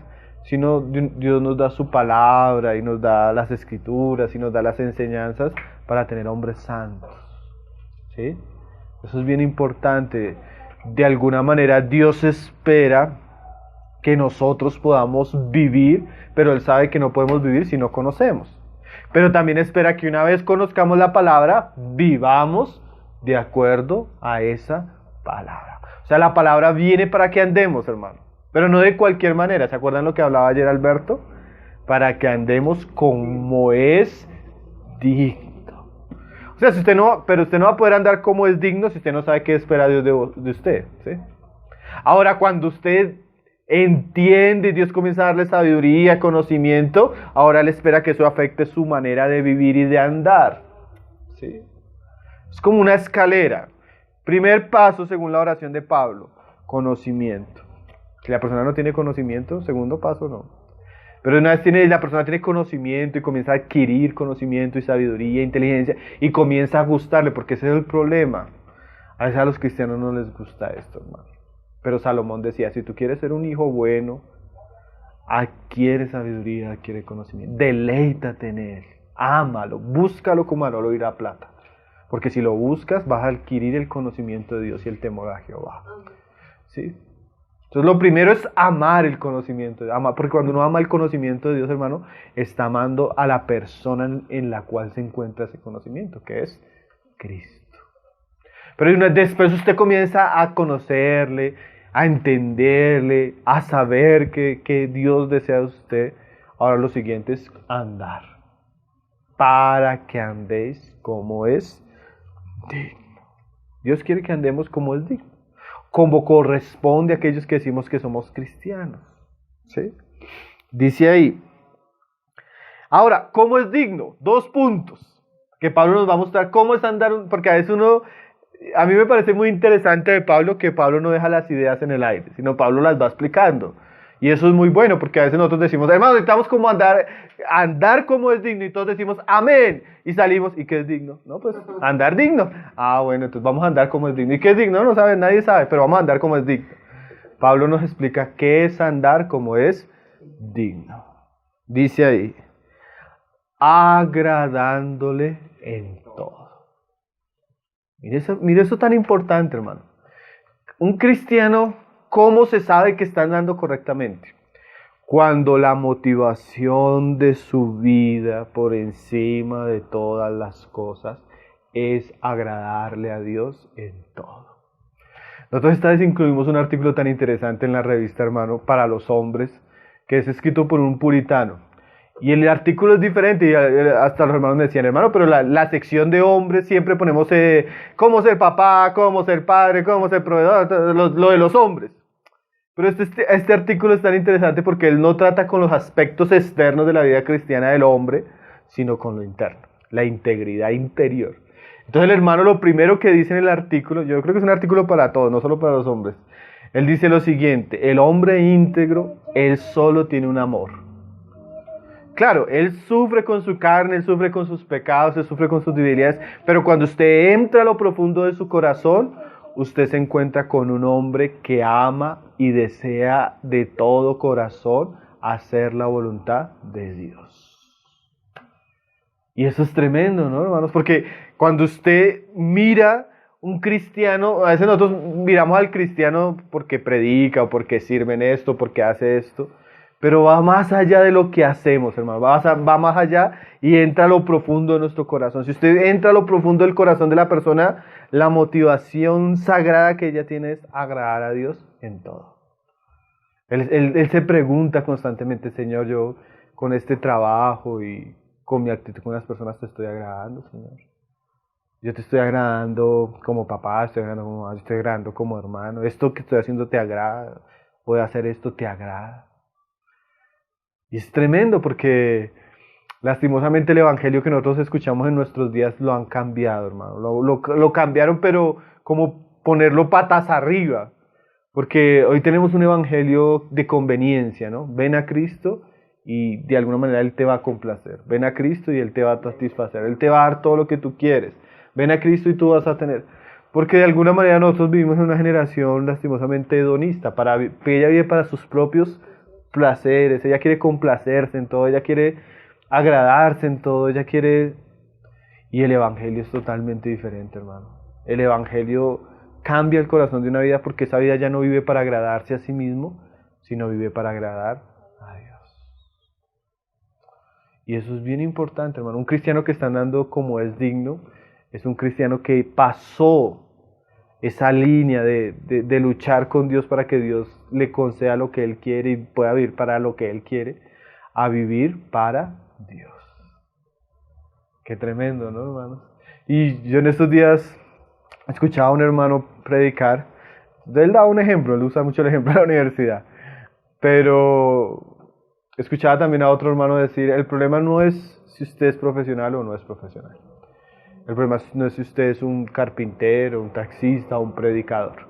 sino Dios nos da su palabra y nos da las escrituras y nos da las enseñanzas para tener hombres santos. ¿Sí? Eso es bien importante. De alguna manera Dios espera que nosotros podamos vivir, pero Él sabe que no podemos vivir si no conocemos. Pero también espera que una vez conozcamos la palabra, vivamos de acuerdo a esa palabra. O sea, la palabra viene para que andemos, hermano, pero no de cualquier manera. ¿Se acuerdan lo que hablaba ayer Alberto? Para que andemos como es digno. O sea, usted no va a poder andar como es digno si usted no sabe qué espera Dios de usted, ¿sí? Ahora, cuando usted entiende, Dios comienza a darle sabiduría, conocimiento, ahora Él espera que eso afecte su manera de vivir y de andar, ¿sí? Es como una escalera. Primer paso, según la oración de Pablo, conocimiento. Si la persona no tiene conocimiento, segundo paso no. Pero una vez la persona tiene conocimiento y comienza a adquirir conocimiento y sabiduría, inteligencia, y comienza a gustarle, porque ese es el problema. A veces a los cristianos no les gusta esto, hermano. Pero Salomón decía, si tú quieres ser un hijo bueno, adquiere sabiduría, adquiere conocimiento, deleítate en él, ámalo, búscalo como al oro y la plata. Porque si lo buscas, vas a adquirir el conocimiento de Dios y el temor a Jehová. ¿Sí? Entonces lo primero es amar el conocimiento, porque cuando uno ama el conocimiento de Dios, hermano, está amando a la persona en la cual se encuentra ese conocimiento, que es Cristo. Pero después usted comienza a conocerle, a entenderle, a saber que Dios desea de usted. Ahora lo siguiente es andar, para que andéis como es digno. Dios quiere que andemos como es digno, como corresponde a aquellos que decimos que somos cristianos, ¿sí? Dice ahí. Ahora, ¿cómo es digno? 2 puntos que Pablo nos va a mostrar cómo es andar, porque a veces a mí me parece muy interesante de Pablo que Pablo no deja las ideas en el aire, sino Pablo las va explicando. Y eso es muy bueno, porque a veces nosotros decimos, hermano, necesitamos como andar como es digno, y todos decimos, amén, y salimos, ¿y qué es digno? No, pues, andar digno. Bueno, entonces vamos a andar como es digno. ¿Y qué es digno? No sabe, nadie sabe, pero vamos a andar como es digno. Pablo nos explica qué es andar como es digno. Dice ahí, agradándole en todo. Mire eso tan importante, hermano. Un cristiano, ¿cómo se sabe que está andando correctamente? Cuando la motivación de su vida por encima de todas las cosas es agradarle a Dios en todo. Nosotros esta vez incluimos un artículo tan interesante en la revista, hermano, para los hombres, que es escrito por un puritano. Y el artículo es diferente, y hasta los hermanos me decían, hermano, pero la sección de hombres siempre ponemos cómo ser papá, cómo ser padre, cómo ser proveedor, lo de los hombres. Pero este artículo es tan interesante porque él no trata con los aspectos externos de la vida cristiana del hombre, sino con lo interno, la integridad interior. Entonces el hermano lo primero que dice en el artículo, yo creo que es un artículo para todos, no solo para los hombres. Él dice lo siguiente, el hombre íntegro, él solo tiene un amor. Claro, él sufre con su carne, él sufre con sus pecados, él sufre con sus debilidades, pero cuando usted entra a lo profundo de su corazón, usted se encuentra con un hombre que ama y desea de todo corazón hacer la voluntad de Dios. Y eso es tremendo, ¿no, hermanos? Porque cuando usted mira un cristiano, a veces nosotros miramos al cristiano porque predica o porque sirve en esto, porque hace esto, pero va más allá de lo que hacemos, hermano. Va más allá y entra a lo profundo de nuestro corazón. Si usted entra a lo profundo del corazón de la persona, la motivación sagrada que ella tiene es agradar a Dios en todo. Él se pregunta constantemente, Señor, yo con este trabajo y con mi actitud con las personas te estoy agradando, Señor. Yo te estoy agradando como papá, estoy agradando como mamá, estoy agradando como hermano. Esto que estoy haciendo te agrada. Voy a hacer esto, te agrada. Y es tremendo porque lastimosamente el evangelio que nosotros escuchamos en nuestros días lo han cambiado, hermano. Lo cambiaron, pero como ponerlo patas arriba. Porque hoy tenemos un evangelio de conveniencia, ¿no? Ven a Cristo y de alguna manera Él te va a complacer. Ven a Cristo y Él te va a satisfacer. Él te va a dar todo lo que tú quieres. Ven a Cristo y tú vas a tener. Porque de alguna manera nosotros vivimos en una generación lastimosamente hedonista. Ella vive para sus propios placeres. Ella quiere complacerse en todo. Ella quiere agradarse en todo. Ella quiere... Y el evangelio es totalmente diferente, hermano. El evangelio cambia el corazón de una vida porque esa vida ya no vive para agradarse a sí mismo, sino vive para agradar a Dios. Y eso es bien importante, hermano. Un cristiano que está andando como es digno, es un cristiano que pasó esa línea de luchar con Dios para que Dios le conceda lo que Él quiere y pueda vivir para lo que Él quiere, a vivir para Dios. Qué tremendo, ¿no, hermanos? Y yo en estos días escuchaba a un hermano predicar. Él da un ejemplo, él usa mucho el ejemplo de la universidad. Pero escuchaba también a otro hermano decir, el problema no es si usted es profesional o no es profesional. El problema no es si usted es un carpintero, un taxista o un predicador.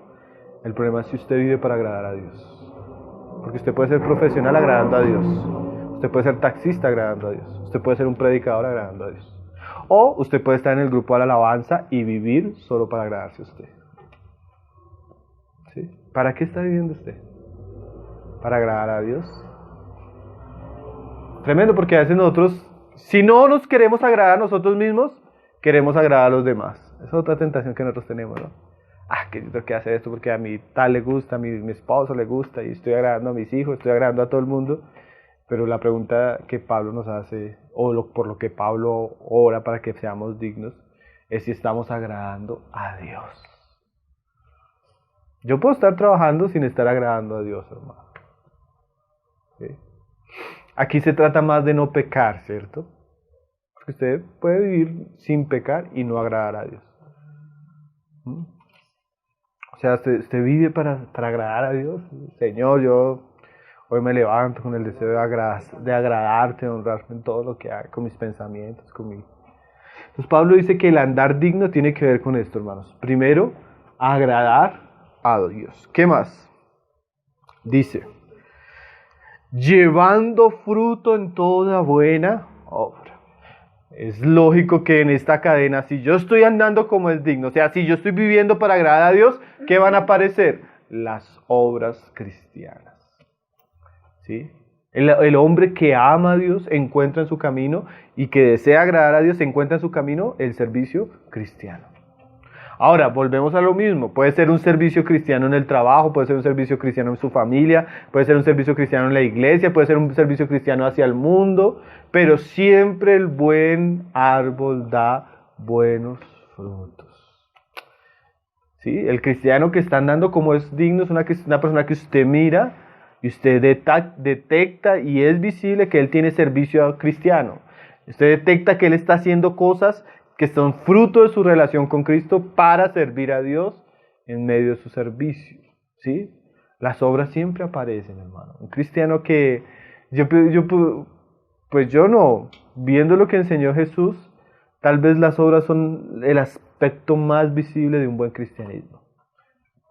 El problema es si usted vive para agradar a Dios. Porque usted puede ser profesional agradando a Dios. Usted puede ser taxista agradando a Dios. Usted puede ser un predicador agradando a Dios. O usted puede estar en el grupo de la alabanza y vivir solo para agradarse a usted. ¿Sí? ¿Para qué está viviendo usted? ¿Para agradar a Dios? Tremendo, porque a veces nosotros, si no nos queremos agradar a nosotros mismos, queremos agradar a los demás. Esa es otra tentación que nosotros tenemos, ¿no? Que yo tengo que hacer esto porque a mí tal le gusta, a mi esposo le gusta y estoy agradando a mis hijos, estoy agradando a todo el mundo. Pero la pregunta que Pablo nos hace, por lo que Pablo ora para que seamos dignos, es si estamos agradando a Dios. Yo puedo estar trabajando sin estar agradando a Dios, hermano. ¿Sí? Aquí se trata más de no pecar, ¿cierto? Porque usted puede vivir sin pecar y no agradar a Dios. O sea, usted vive para agradar a Dios. Señor, yo hoy me levanto con el deseo de agradarte, de honrarte en todo lo que hago, con mis pensamientos, conmigo. Entonces Pablo dice que el andar digno tiene que ver con esto, hermanos. Primero, agradar a Dios. ¿Qué más? Dice, llevando fruto en toda buena obra. Es lógico que en esta cadena, si yo estoy andando como es digno, o sea, si yo estoy viviendo para agradar a Dios, ¿qué van a aparecer? las obras cristianas. ¿Sí? El hombre que ama a Dios encuentra en su camino y que desea agradar a Dios encuentra en su camino el servicio cristiano. Ahora, volvemos a lo mismo. Puede ser un servicio cristiano en el trabajo, puede ser un servicio cristiano en su familia, puede ser un servicio cristiano en la iglesia, puede ser un servicio cristiano hacia el mundo, pero siempre el buen árbol da buenos frutos. ¿Sí? El cristiano que está andando como es digno es una persona que usted mira y usted detecta y es visible que él tiene servicio cristiano. Usted detecta que él está haciendo cosas que son fruto de su relación con Cristo para servir a Dios en medio de su servicio. ¿Sí? Las obras siempre aparecen, hermano. Un cristiano que yo no, viendo lo que enseñó Jesús, tal vez las obras son el aspecto más visible de un buen cristianismo.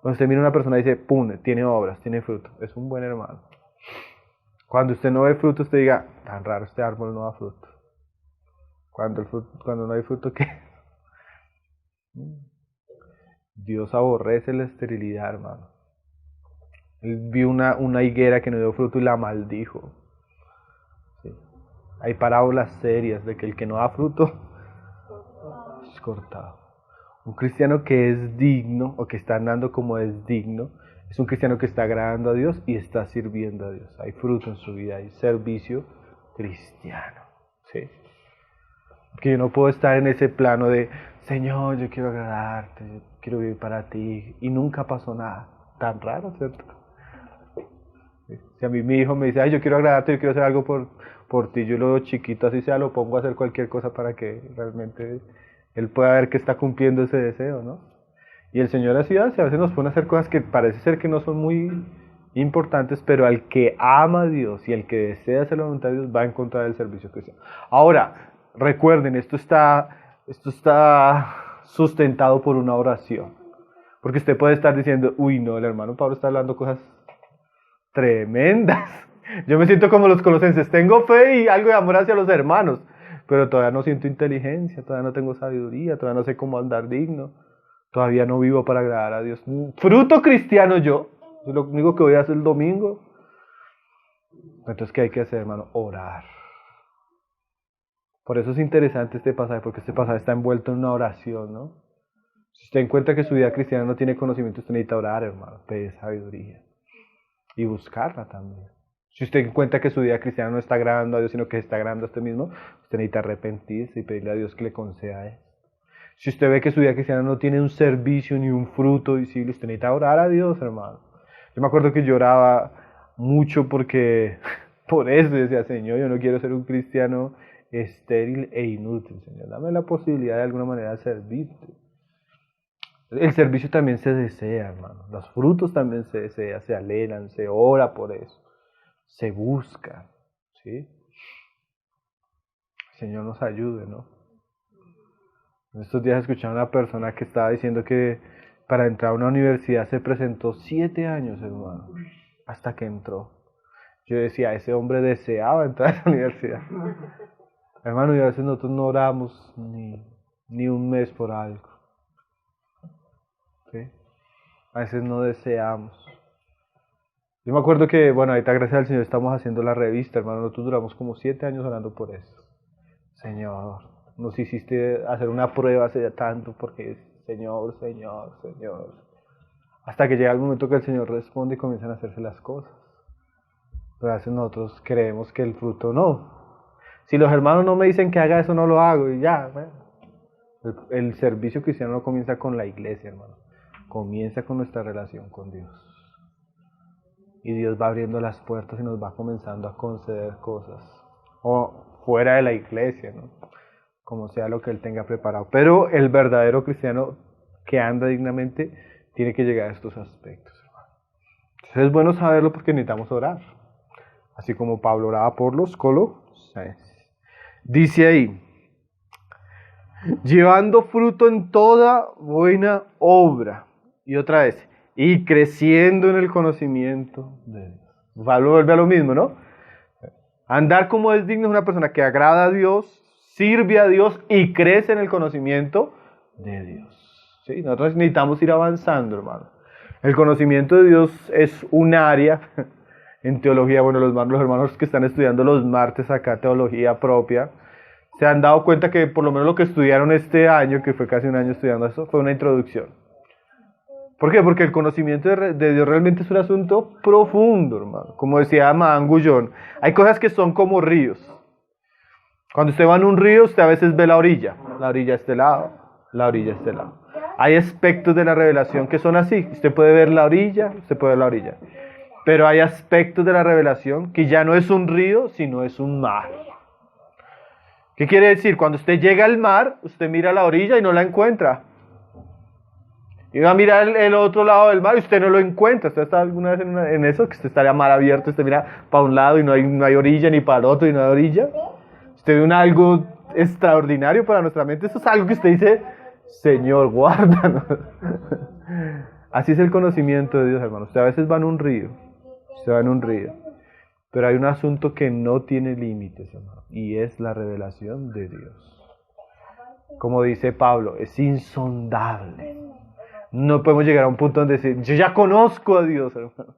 Cuando usted mira a una persona y dice, ¡pum!, tiene obras, tiene fruto, es un buen hermano. Cuando usted no ve fruto, usted diga, tan raro, este árbol no da fruto. Cuando no hay fruto, ¿qué? Dios aborrece la esterilidad, hermano. Él vio una higuera que no dio fruto y la maldijo. ¿Sí? Hay parábolas serias de que el que no da fruto es cortado. Un cristiano que es digno o que está andando como es digno es un cristiano que está agradando a Dios y está sirviendo a Dios. Hay fruto en su vida, hay servicio cristiano. ¿Sí? Que yo no puedo estar en ese plano de Señor, yo quiero agradarte, yo quiero vivir para ti y nunca pasó nada. Tan raro, ¿cierto? Si a mí mi hijo me dice, ay, yo quiero agradarte, yo quiero hacer algo por ti, yo lo veo chiquito, así sea, lo pongo a hacer cualquier cosa para que realmente él pueda ver que está cumpliendo ese deseo, ¿no? Y el Señor así hace, a veces nos pone a hacer cosas que parece ser que no son muy importantes, pero al que ama a Dios y al que desea hacer la voluntad de Dios va a encontrar el servicio cristiano. Ahora, recuerden, esto está sustentado por una oración. Porque usted puede estar diciendo, uy, no, el hermano Pablo está hablando cosas tremendas. Yo me siento como los colosenses, tengo fe y algo de amor hacia los hermanos, pero todavía no siento inteligencia, todavía no tengo sabiduría, todavía no sé cómo andar digno, todavía no vivo para agradar a Dios. Fruto cristiano yo, es lo único que voy a hacer el domingo. Entonces, ¿qué hay que hacer, hermano? Orar. Por eso es interesante este pasaje, porque este pasaje está envuelto en una oración, ¿no? Si usted encuentra que su vida cristiana no tiene conocimiento, usted necesita orar, hermano, pedir sabiduría y buscarla también. Si usted encuentra que su vida cristiana no está agradando a Dios, sino que está agradando a usted mismo, usted necesita arrepentirse y pedirle a Dios que le conceda eso. Si usted ve que su vida cristiana no tiene un servicio ni un fruto visible, usted necesita orar a Dios, hermano. Yo me acuerdo que lloraba mucho porque, por eso decía, Señor, yo no quiero ser un cristiano estéril e inútil, Señor. Dame la posibilidad de alguna manera de servirte. El servicio también se desea, hermano. Los frutos también se desean, se anhelan, se ora por eso. Se busca, ¿sí? El Señor nos ayude, ¿no? En estos días escuché a una persona que estaba diciendo que para entrar a una universidad se presentó 7 años, hermano, hasta que entró. Yo decía, ese hombre deseaba entrar a esa universidad. Hermano, y a veces nosotros no oramos ni un mes por algo. ¿Sí? A veces no deseamos. Yo me acuerdo que, bueno, ahorita gracias al Señor estamos haciendo la revista, hermano. Nosotros duramos como 7 años orando por eso. Señor, nos hiciste hacer una prueba hace tanto porque Señor. Hasta que llega el momento que el Señor responde y comienzan a hacerse las cosas. Pero a veces nosotros creemos que el fruto no. Si los hermanos no me dicen que haga eso, no lo hago y ya. Bueno. El servicio cristiano no comienza con la iglesia, hermano. Comienza con nuestra relación con Dios. Y Dios va abriendo las puertas y nos va comenzando a conceder cosas. O fuera de la iglesia, ¿no? Como sea lo que Él tenga preparado. Pero el verdadero cristiano que anda dignamente tiene que llegar a estos aspectos, hermano. Entonces es bueno saberlo porque necesitamos orar. Así como Pablo oraba por los colosenses. Dice ahí, llevando fruto en toda buena obra. Y otra vez, y creciendo en el conocimiento de Dios. Vuelve a lo mismo, ¿no? Andar como es digno es una persona que agrada a Dios, sirve a Dios y crece en el conocimiento de Dios. ¿Sí? Nosotros necesitamos ir avanzando, hermano. El conocimiento de Dios es un área en teología. Bueno, los hermanos que están estudiando los martes acá, teología propia, se han dado cuenta que por lo menos lo que estudiaron este año, que fue casi un año estudiando eso, fue una introducción. ¿Por qué? Porque el conocimiento de Dios realmente es un asunto profundo, hermano. Como decía Mahan Gullón, hay cosas que son como ríos. Cuando usted va en un río, usted a veces ve la orilla de este lado, la orilla de este lado. Hay aspectos de la revelación que son así. Usted puede ver la orilla, usted puede ver la orilla. Pero hay aspectos de la revelación que ya no es un río, sino es un mar. ¿Qué quiere decir? Cuando usted llega al mar, usted mira la orilla y no la encuentra. Y va a mirar el otro lado del mar y usted no lo encuentra. ¿Usted está alguna vez en eso? Que usted estaría mar abierto, usted mira para un lado y no hay orilla, ni para el otro y no hay orilla. Usted ve algo extraordinario para nuestra mente. Eso es algo que usted dice, Señor, guárdanos. Así es el conocimiento de Dios, hermano. Usted a veces va en un río. Pero hay un asunto que no tiene límites, hermano. Y es la revelación de Dios. Como dice Pablo, es insondable. No podemos llegar a un punto donde decir, yo ya conozco a Dios, hermano.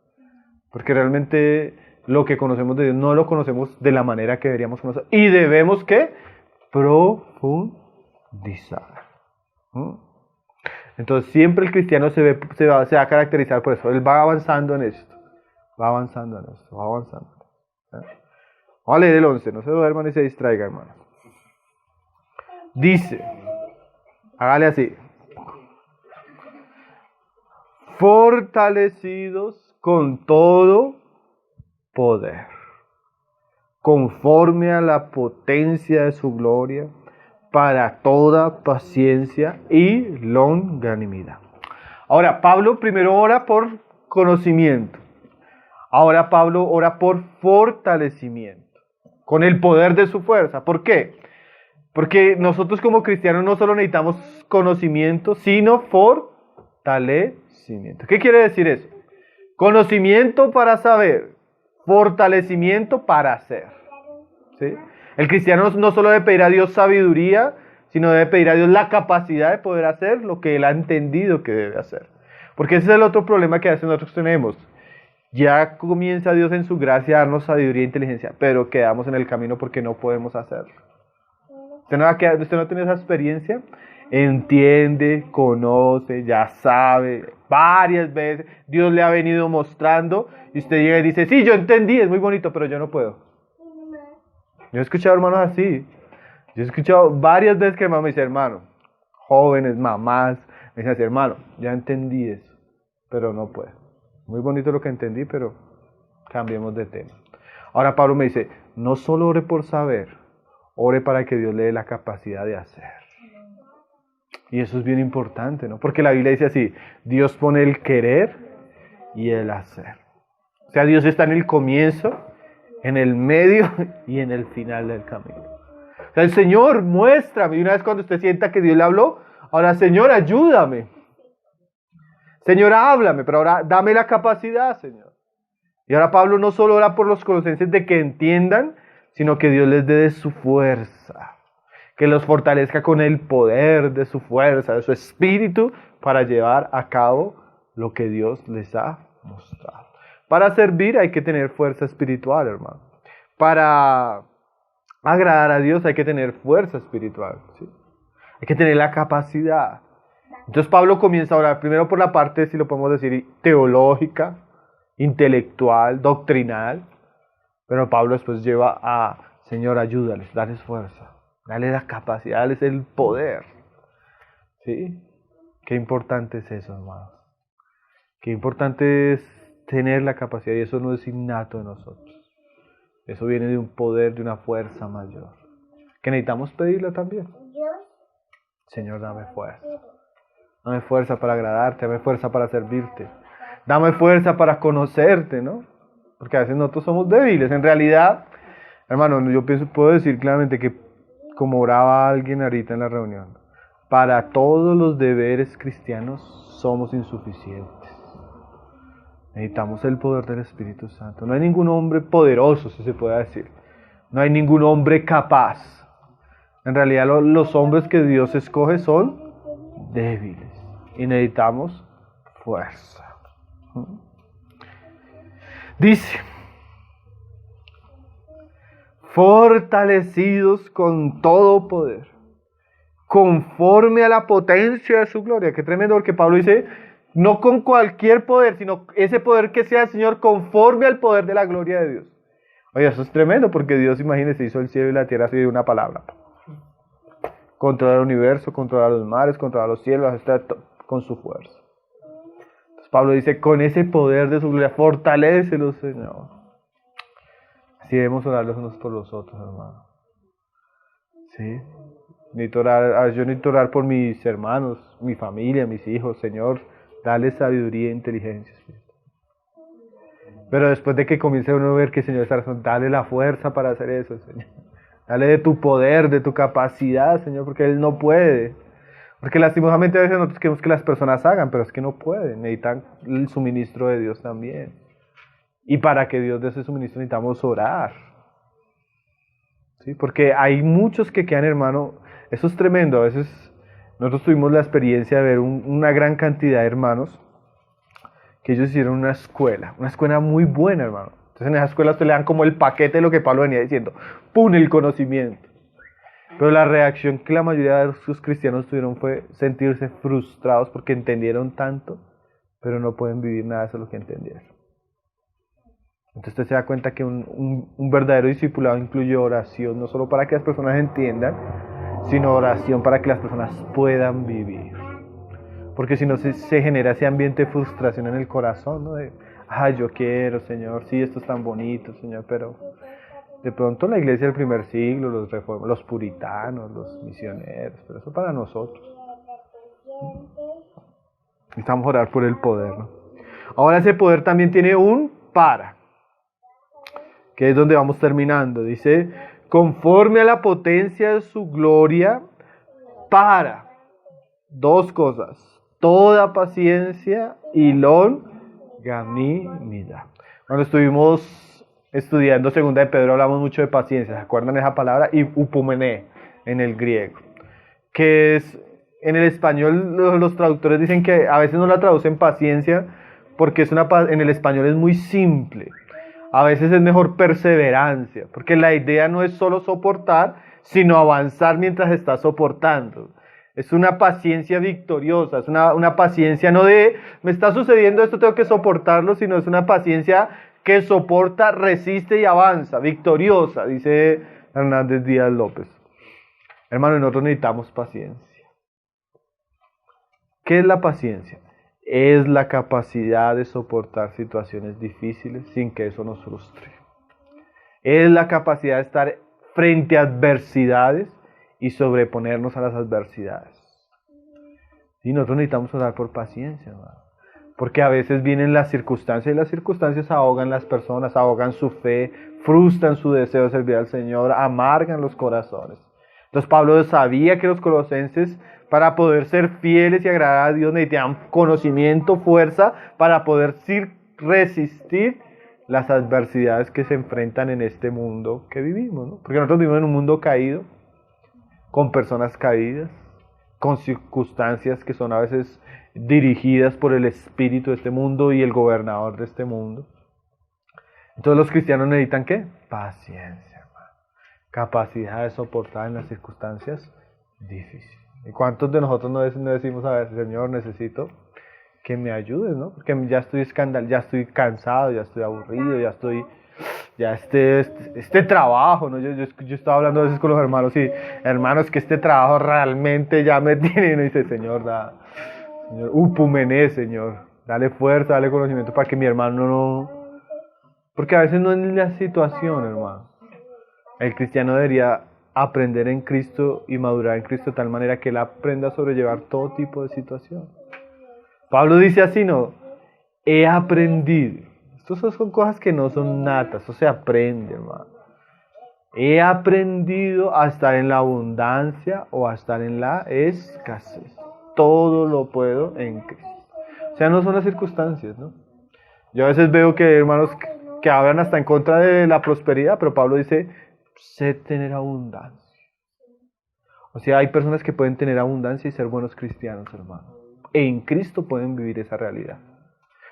Porque realmente lo que conocemos de Dios no lo conocemos de la manera que deberíamos conocer. Y debemos, ¿qué? Profundizar. Entonces siempre el cristiano se va a caracterizar por eso. Él va avanzando en esto. Va avanzando. Vamos a leer el 11. No se duerman ni se distraigan, hermano. Dice, hágale así. Fortalecidos con todo poder, conforme a la potencia de su gloria, para toda paciencia y longanimidad. Ahora, Pablo primero ora por conocimiento. Ahora Pablo ora por fortalecimiento, con el poder de su fuerza. ¿Por qué? Porque nosotros como cristianos no solo necesitamos conocimiento, sino fortalecimiento. ¿Qué quiere decir eso? Conocimiento para saber, fortalecimiento para hacer. ¿Sí? El cristiano no solo debe pedir a Dios sabiduría, sino debe pedir a Dios la capacidad de poder hacer lo que Él ha entendido que debe hacer. Porque ese es el otro problema que a veces nosotros tenemos. Ya comienza Dios en su gracia a darnos sabiduría e inteligencia, pero quedamos en el camino porque no podemos hacerlo. ¿Usted no tiene esa experiencia? Entiende, conoce, ya sabe, varias veces Dios le ha venido mostrando y usted llega y dice, sí, yo entendí, es muy bonito, pero yo no puedo. Yo he escuchado hermanos así. Yo he escuchado varias veces que hermano me dice, hermano, jóvenes, mamás, me dicen así, hermano, ya entendí eso, pero no puedo. Muy bonito lo que entendí, pero cambiemos de tema. Ahora Pablo me dice, no solo ore por saber, ore para que Dios le dé la capacidad de hacer. Y eso es bien importante, ¿no? Porque la Biblia dice así, Dios pone el querer y el hacer. O sea, Dios está en el comienzo, en el medio y en el final del camino. O sea, el Señor, muéstrame. Y una vez cuando usted sienta que Dios le habló, ahora, Señor, ayúdame. Señor, háblame, pero ahora dame la capacidad, Señor. Y ahora Pablo no solo ora por los colosenses de que entiendan, sino que Dios les dé de su fuerza. Que los fortalezca con el poder de su fuerza, de su espíritu, para llevar a cabo lo que Dios les ha mostrado. Para servir hay que tener fuerza espiritual, hermano. Para agradar a Dios hay que tener fuerza espiritual, ¿sí? Hay que tener la capacidad. Entonces Pablo comienza a orar primero por la parte, si lo podemos decir, teológica, intelectual, doctrinal. Pero Pablo después lleva a, Señor, ayúdales, dales fuerza. Dale la capacidad, dale el poder. ¿Sí? Qué importante es eso, hermanos. Qué importante es tener la capacidad, y eso no es innato de nosotros. Eso viene de un poder, de una fuerza mayor. Que necesitamos pedirla también. Señor, dame fuerza. Dame fuerza para agradarte, dame fuerza para servirte. Dame fuerza para conocerte, ¿no? Porque a veces nosotros somos débiles. En realidad, hermano, yo puedo decir claramente que como oraba alguien ahorita en la reunión, para todos los deberes cristianos somos insuficientes. Necesitamos el poder del Espíritu Santo. No hay ningún hombre poderoso, si se puede decir. No hay ningún hombre capaz. En realidad los hombres que Dios escoge son débiles y necesitamos fuerza. Dice, fortalecidos con todo poder, conforme a la potencia de su gloria. Qué tremendo, porque Pablo dice, no con cualquier poder, sino ese poder que sea el Señor conforme al poder de la gloria de Dios. Oye, eso es tremendo, porque Dios, imagínense, hizo el cielo y la tierra así de una palabra. Controla el universo, controla los mares, controla los cielos, está con su fuerza. Entonces Pablo dice, con ese poder de su gloria, fortalécelos, Señor. Así debemos orar los unos por los otros, hermano. ¿Sí? Yo necesito orar por mis hermanos, mi familia, mis hijos, Señor. Dale sabiduría e inteligencia. Pero después de que comience uno a ver que el Señor está razón, dale la fuerza para hacer eso, Señor. Dale de tu poder, de tu capacidad, Señor, porque Él no puede. Porque lastimosamente a veces nosotros queremos que las personas hagan, pero es que no pueden. Necesitan el suministro de Dios también. Y para que Dios dé ese suministro necesitamos orar. ¿Sí? Porque hay muchos que quedan, hermano, eso es tremendo. A veces nosotros tuvimos la experiencia de ver una gran cantidad de hermanos que ellos hicieron una escuela muy buena, hermano. Entonces en esa escuela usted le dan como el paquete de lo que Pablo venía diciendo, ¡pum!, el conocimiento. Pero la reacción que la mayoría de sus cristianos tuvieron fue sentirse frustrados porque entendieron tanto, pero no pueden vivir nada de lo que entendieron. Entonces usted se da cuenta que un verdadero discipulado incluye oración, no solo para que las personas entiendan, sino oración para que las personas puedan vivir. Porque si no se genera ese ambiente de frustración en el corazón, ¿no? De, yo quiero, Señor, sí, esto es tan bonito, Señor, pero de pronto la iglesia del primer siglo, los puritanos, los misioneros, pero eso para nosotros. Necesitamos orar por el poder, ¿no? Ahora ese poder también tiene un para, que es donde vamos terminando. Dice, conforme a la potencia de su gloria, para dos cosas, toda paciencia y longanimidad. Cuando estuvimos estudiando segunda de Pedro hablamos mucho de paciencia, ¿se acuerdan esa palabra? Y upomene en el griego, que es, en el español los traductores dicen que a veces no la traducen paciencia porque en el español es muy simple. A veces es mejor perseverancia, porque la idea no es solo soportar, sino avanzar mientras estás soportando. Es una paciencia victoriosa, es una paciencia no de, me está sucediendo esto, tengo que soportarlo, sino es una paciencia que soporta, resiste y avanza, victoriosa, dice Hernández Díaz López. Hermano, nosotros necesitamos paciencia. ¿Qué es la paciencia? Es la capacidad de soportar situaciones difíciles sin que eso nos frustre. Es la capacidad de estar frente a adversidades y sobreponernos a las adversidades. Y nosotros necesitamos orar por paciencia, hermano. Porque a veces vienen las circunstancias y las circunstancias ahogan las personas, ahogan su fe, frustran su deseo de servir al Señor, amargan los corazones. Entonces Pablo sabía que los colosenses, para poder ser fieles y agradar a Dios, necesitaban conocimiento, fuerza, para poder resistir las adversidades que se enfrentan en este mundo que vivimos, ¿no? Porque nosotros vivimos en un mundo caído, con personas caídas, con circunstancias que son a veces dirigidas por el espíritu de este mundo y el gobernador de este mundo. Entonces los cristianos necesitan ¿qué? Paciencia, hermano. Capacidad de soportar en las circunstancias difíciles. ¿Y cuántos de nosotros no decimos a veces, Señor, necesito que me ayudes, ¿no? Porque ya estoy ya estoy cansado, ya estoy aburrido, ya este trabajo, ¿no? Yo estaba hablando a veces con los hermanos y, hermanos, que este trabajo realmente ya me tiene, y me dice, Señor, Señor, upumene, Señor, dale fuerza, dale conocimiento para que mi hermano no... Porque a veces no es la situación, hermano. El cristiano debería aprender en Cristo y madurar en Cristo de tal manera que él aprenda a sobrellevar todo tipo de situación. Pablo dice así, ¿no? He aprendido. Estas son cosas que no son natas, eso se aprende, hermano. He aprendido a estar en la abundancia o a estar en la escasez. Todo lo puedo en Cristo. O sea, no son las circunstancias, ¿no? Yo a veces veo que hermanos que hablan hasta en contra de la prosperidad, pero Pablo dice, sé tener abundancia. O sea, hay personas que pueden tener abundancia y ser buenos cristianos, hermano. E en Cristo pueden vivir esa realidad.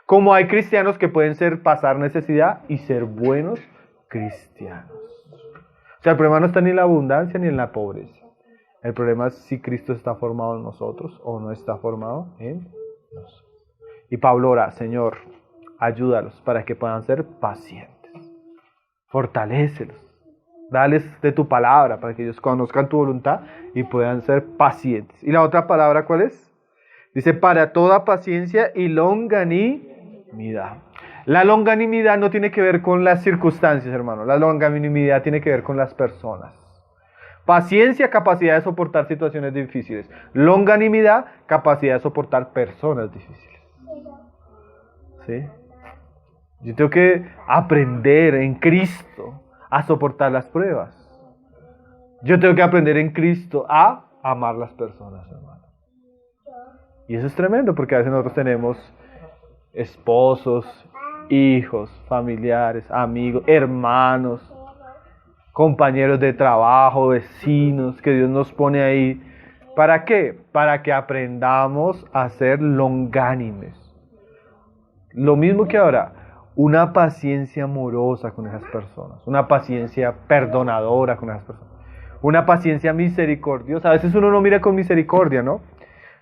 Como hay cristianos que pueden pasar necesidad y ser buenos cristianos. O sea, el problema no está ni en la abundancia ni en la pobreza. El problema es si Cristo está formado en nosotros o no está formado en nosotros. Y Pablo ora, Señor, ayúdalos para que puedan ser pacientes. Fortalécelos. Dales de tu palabra para que ellos conozcan tu voluntad y puedan ser pacientes. ¿Y la otra palabra cuál es? Dice, para toda paciencia y longanimidad. La longanimidad no tiene que ver con las circunstancias, hermano. La longanimidad tiene que ver con las personas. Paciencia, capacidad de soportar situaciones difíciles. Longanimidad, capacidad de soportar personas difíciles. ¿Sí? Yo tengo que aprender en Cristo a soportar las pruebas. Yo tengo que aprender en Cristo a amar las personas, hermano. Y eso es tremendo porque a veces nosotros tenemos esposos, hijos, familiares, amigos, hermanos, compañeros de trabajo, vecinos, que Dios nos pone ahí. ¿Para qué? Para que aprendamos a ser longánimes. Lo mismo que ahora, una paciencia amorosa con esas personas, una paciencia perdonadora con esas personas, una paciencia misericordiosa. A veces uno no mira con misericordia, ¿no?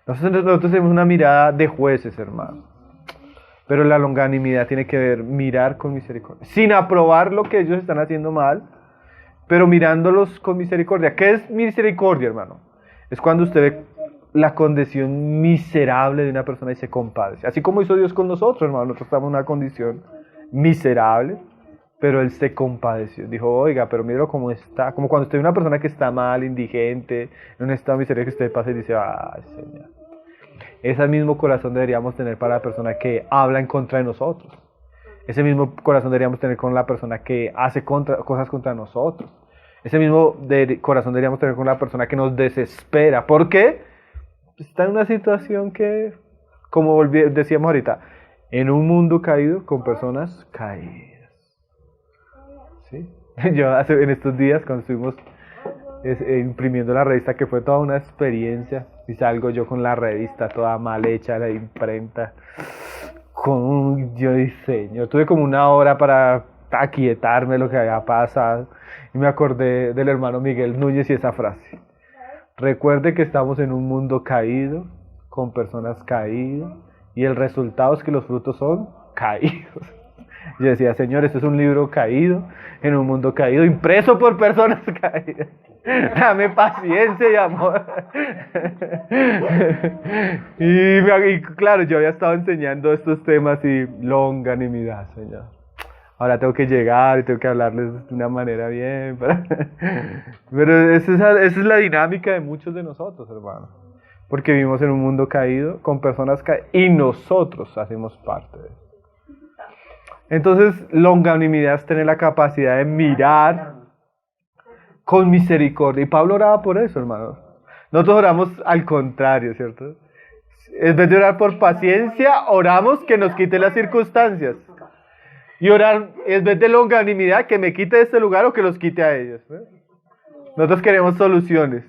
Nosotros tenemos una mirada de jueces, hermano. Pero la longanimidad tiene que ver mirar con misericordia, sin aprobar lo que ellos están haciendo mal, pero mirándolos con misericordia. ¿Qué es misericordia, hermano? Es cuando usted ve la condición miserable de una persona y se compadece. Así como hizo Dios con nosotros, hermano. Nosotros estamos en una condición miserable, pero Él se compadeció. Dijo, oiga, pero míralo cómo está. Como cuando usted ve una persona que está mal, indigente, en un estado miserable, que usted pasa y dice, ay, Señor. Ese mismo corazón deberíamos tener para la persona que habla en contra de nosotros. Ese mismo corazón deberíamos tener con la persona que hace cosas contra nosotros. Ese mismo corazón deberíamos tener con la persona que nos desespera. ¿Por qué? Está en una situación que, como decíamos ahorita, en un mundo caído con personas caídas. ¿Sí? Yo en estos días, cuando estuvimos imprimiendo la revista, que fue toda una experiencia, y salgo yo con la revista toda mal hecha, la imprenta, yo diseño. Tuve como una hora para aquietarme lo que había pasado, y me acordé del hermano Miguel Núñez y esa frase: recuerde que estamos en un mundo caído, con personas caídas, y el resultado es que los frutos son caídos. Yo decía, Señor, esto es un libro caído, en un mundo caído, impreso por personas caídas. Dame paciencia y amor. Y claro, yo había estado enseñando estos temas y longanimidad, Señor. Ahora tengo que llegar y tengo que hablarles de una manera bien. Pero esa es la dinámica de muchos de nosotros, hermano. Porque vivimos en un mundo caído, con personas caídas, y nosotros hacemos parte de eso. Entonces, longanimidad es tener la capacidad de mirar con misericordia. Y Pablo oraba por eso, hermano. Nosotros oramos al contrario, ¿cierto? En vez de orar por paciencia, oramos que nos quite las circunstancias. Y orar, en vez de longanimidad, que me quite de este lugar o que los quite a ellos. Nosotros queremos soluciones.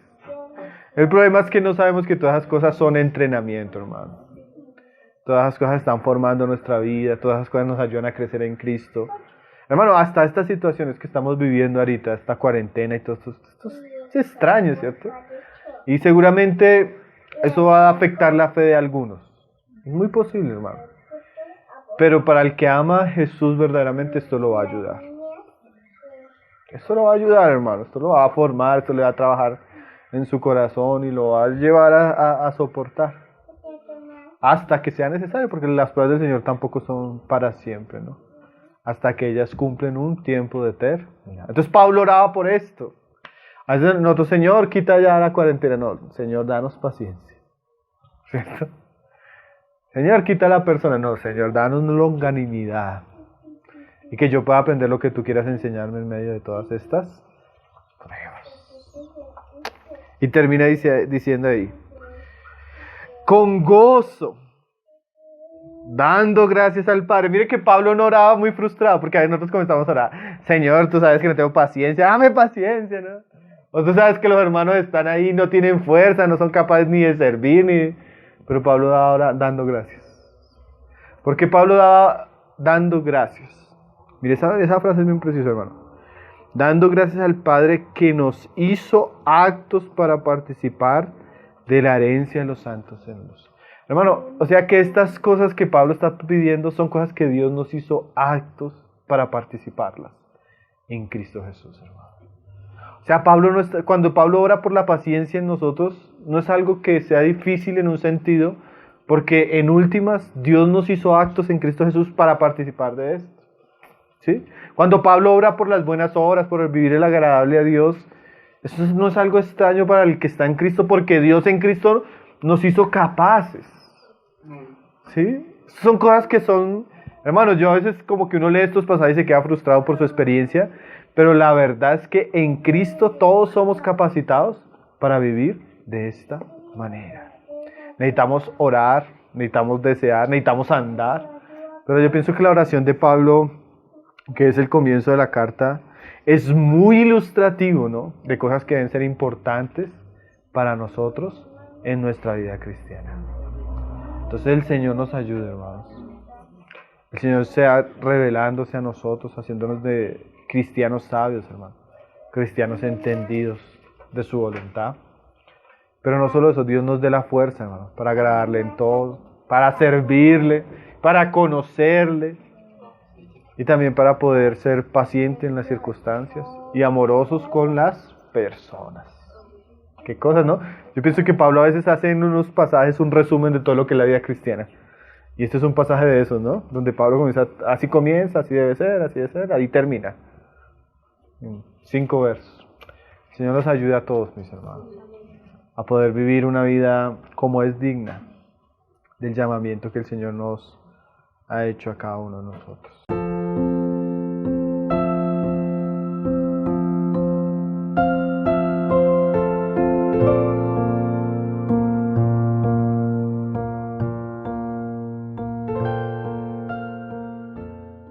El problema es que no sabemos que todas esas cosas son entrenamiento, hermano. Todas esas cosas están formando nuestra vida, todas esas cosas nos ayudan a crecer en Cristo. Hermano, hasta estas situaciones que estamos viviendo ahorita, esta cuarentena y todo esto es extraño, ¿cierto? Y seguramente eso va a afectar la fe de algunos. Es muy posible, hermano. Pero para el que ama a Jesús verdaderamente, esto lo va a ayudar. Esto lo va a ayudar, hermano. Esto lo va a formar, esto le va a trabajar en su corazón y lo va a llevar a soportar. Hasta que sea necesario, porque las pruebas del Señor tampoco son para siempre, ¿no? Hasta que ellas cumplen un tiempo de eternidad. Entonces Pablo oraba por esto. A veces nosotros, Señor, quita ya la cuarentena. No, Señor, danos paciencia. ¿Cierto? Señor, quita la persona. No, Señor, danos longanimidad. Y que yo pueda aprender lo que tú quieras enseñarme en medio de todas estas pruebas. Y termina diciendo ahí: con gozo, dando gracias al Padre. Mire que Pablo no oraba muy frustrado, porque a veces nosotros comenzamos a orar: Señor, tú sabes que no tengo paciencia, dame paciencia, ¿no? O tú sabes que los hermanos están ahí, no tienen fuerza, no son capaces ni de servir, pero Pablo da ahora dando gracias. Porque Pablo daba dando gracias. Mire, esa frase es muy preciosa, hermano. Dando gracias al Padre que nos hizo actos para participar de la herencia de los santos en luz. Hermano, o sea que estas cosas que Pablo está pidiendo son cosas que Dios nos hizo actos para participarlas en Cristo Jesús, hermano. O sea, cuando Pablo ora por la paciencia en nosotros, no es algo que sea difícil en un sentido, porque en últimas Dios nos hizo actos en Cristo Jesús para participar de esto. ¿Sí? Cuando Pablo ora por las buenas obras, por el vivir el agradable a Dios, eso no es algo extraño para el que está en Cristo, porque Dios en Cristo nos hizo capaces. ¿Sí? Son cosas que son, hermanos, yo a veces como que uno lee estos pasajes y se queda frustrado por su experiencia, pero la verdad es que en Cristo todos somos capacitados para vivir de esta manera. Necesitamos orar, necesitamos desear, necesitamos andar, pero yo pienso que la oración de Pablo, que es el comienzo de la carta, es muy ilustrativo, ¿no?, de cosas que deben ser importantes para nosotros en nuestra vida cristiana. Entonces el Señor nos ayude, hermanos. El Señor sea revelándose a nosotros, haciéndonos de cristianos sabios, hermanos, cristianos entendidos de su voluntad. Pero no solo eso, Dios nos dé la fuerza, hermanos, para agradarle en todo, para servirle, para conocerle, y también para poder ser pacientes en las circunstancias y amorosos con las personas. Qué cosas, ¿no? Yo pienso que Pablo a veces hace en unos pasajes un resumen de todo lo que es la vida cristiana. Y este es un pasaje de esos, ¿no? Donde Pablo comienza, así debe ser, ahí termina. 5 versos. El Señor nos ayude a todos, mis hermanos, a poder vivir una vida como es digna del llamamiento que el Señor nos ha hecho a cada uno de nosotros.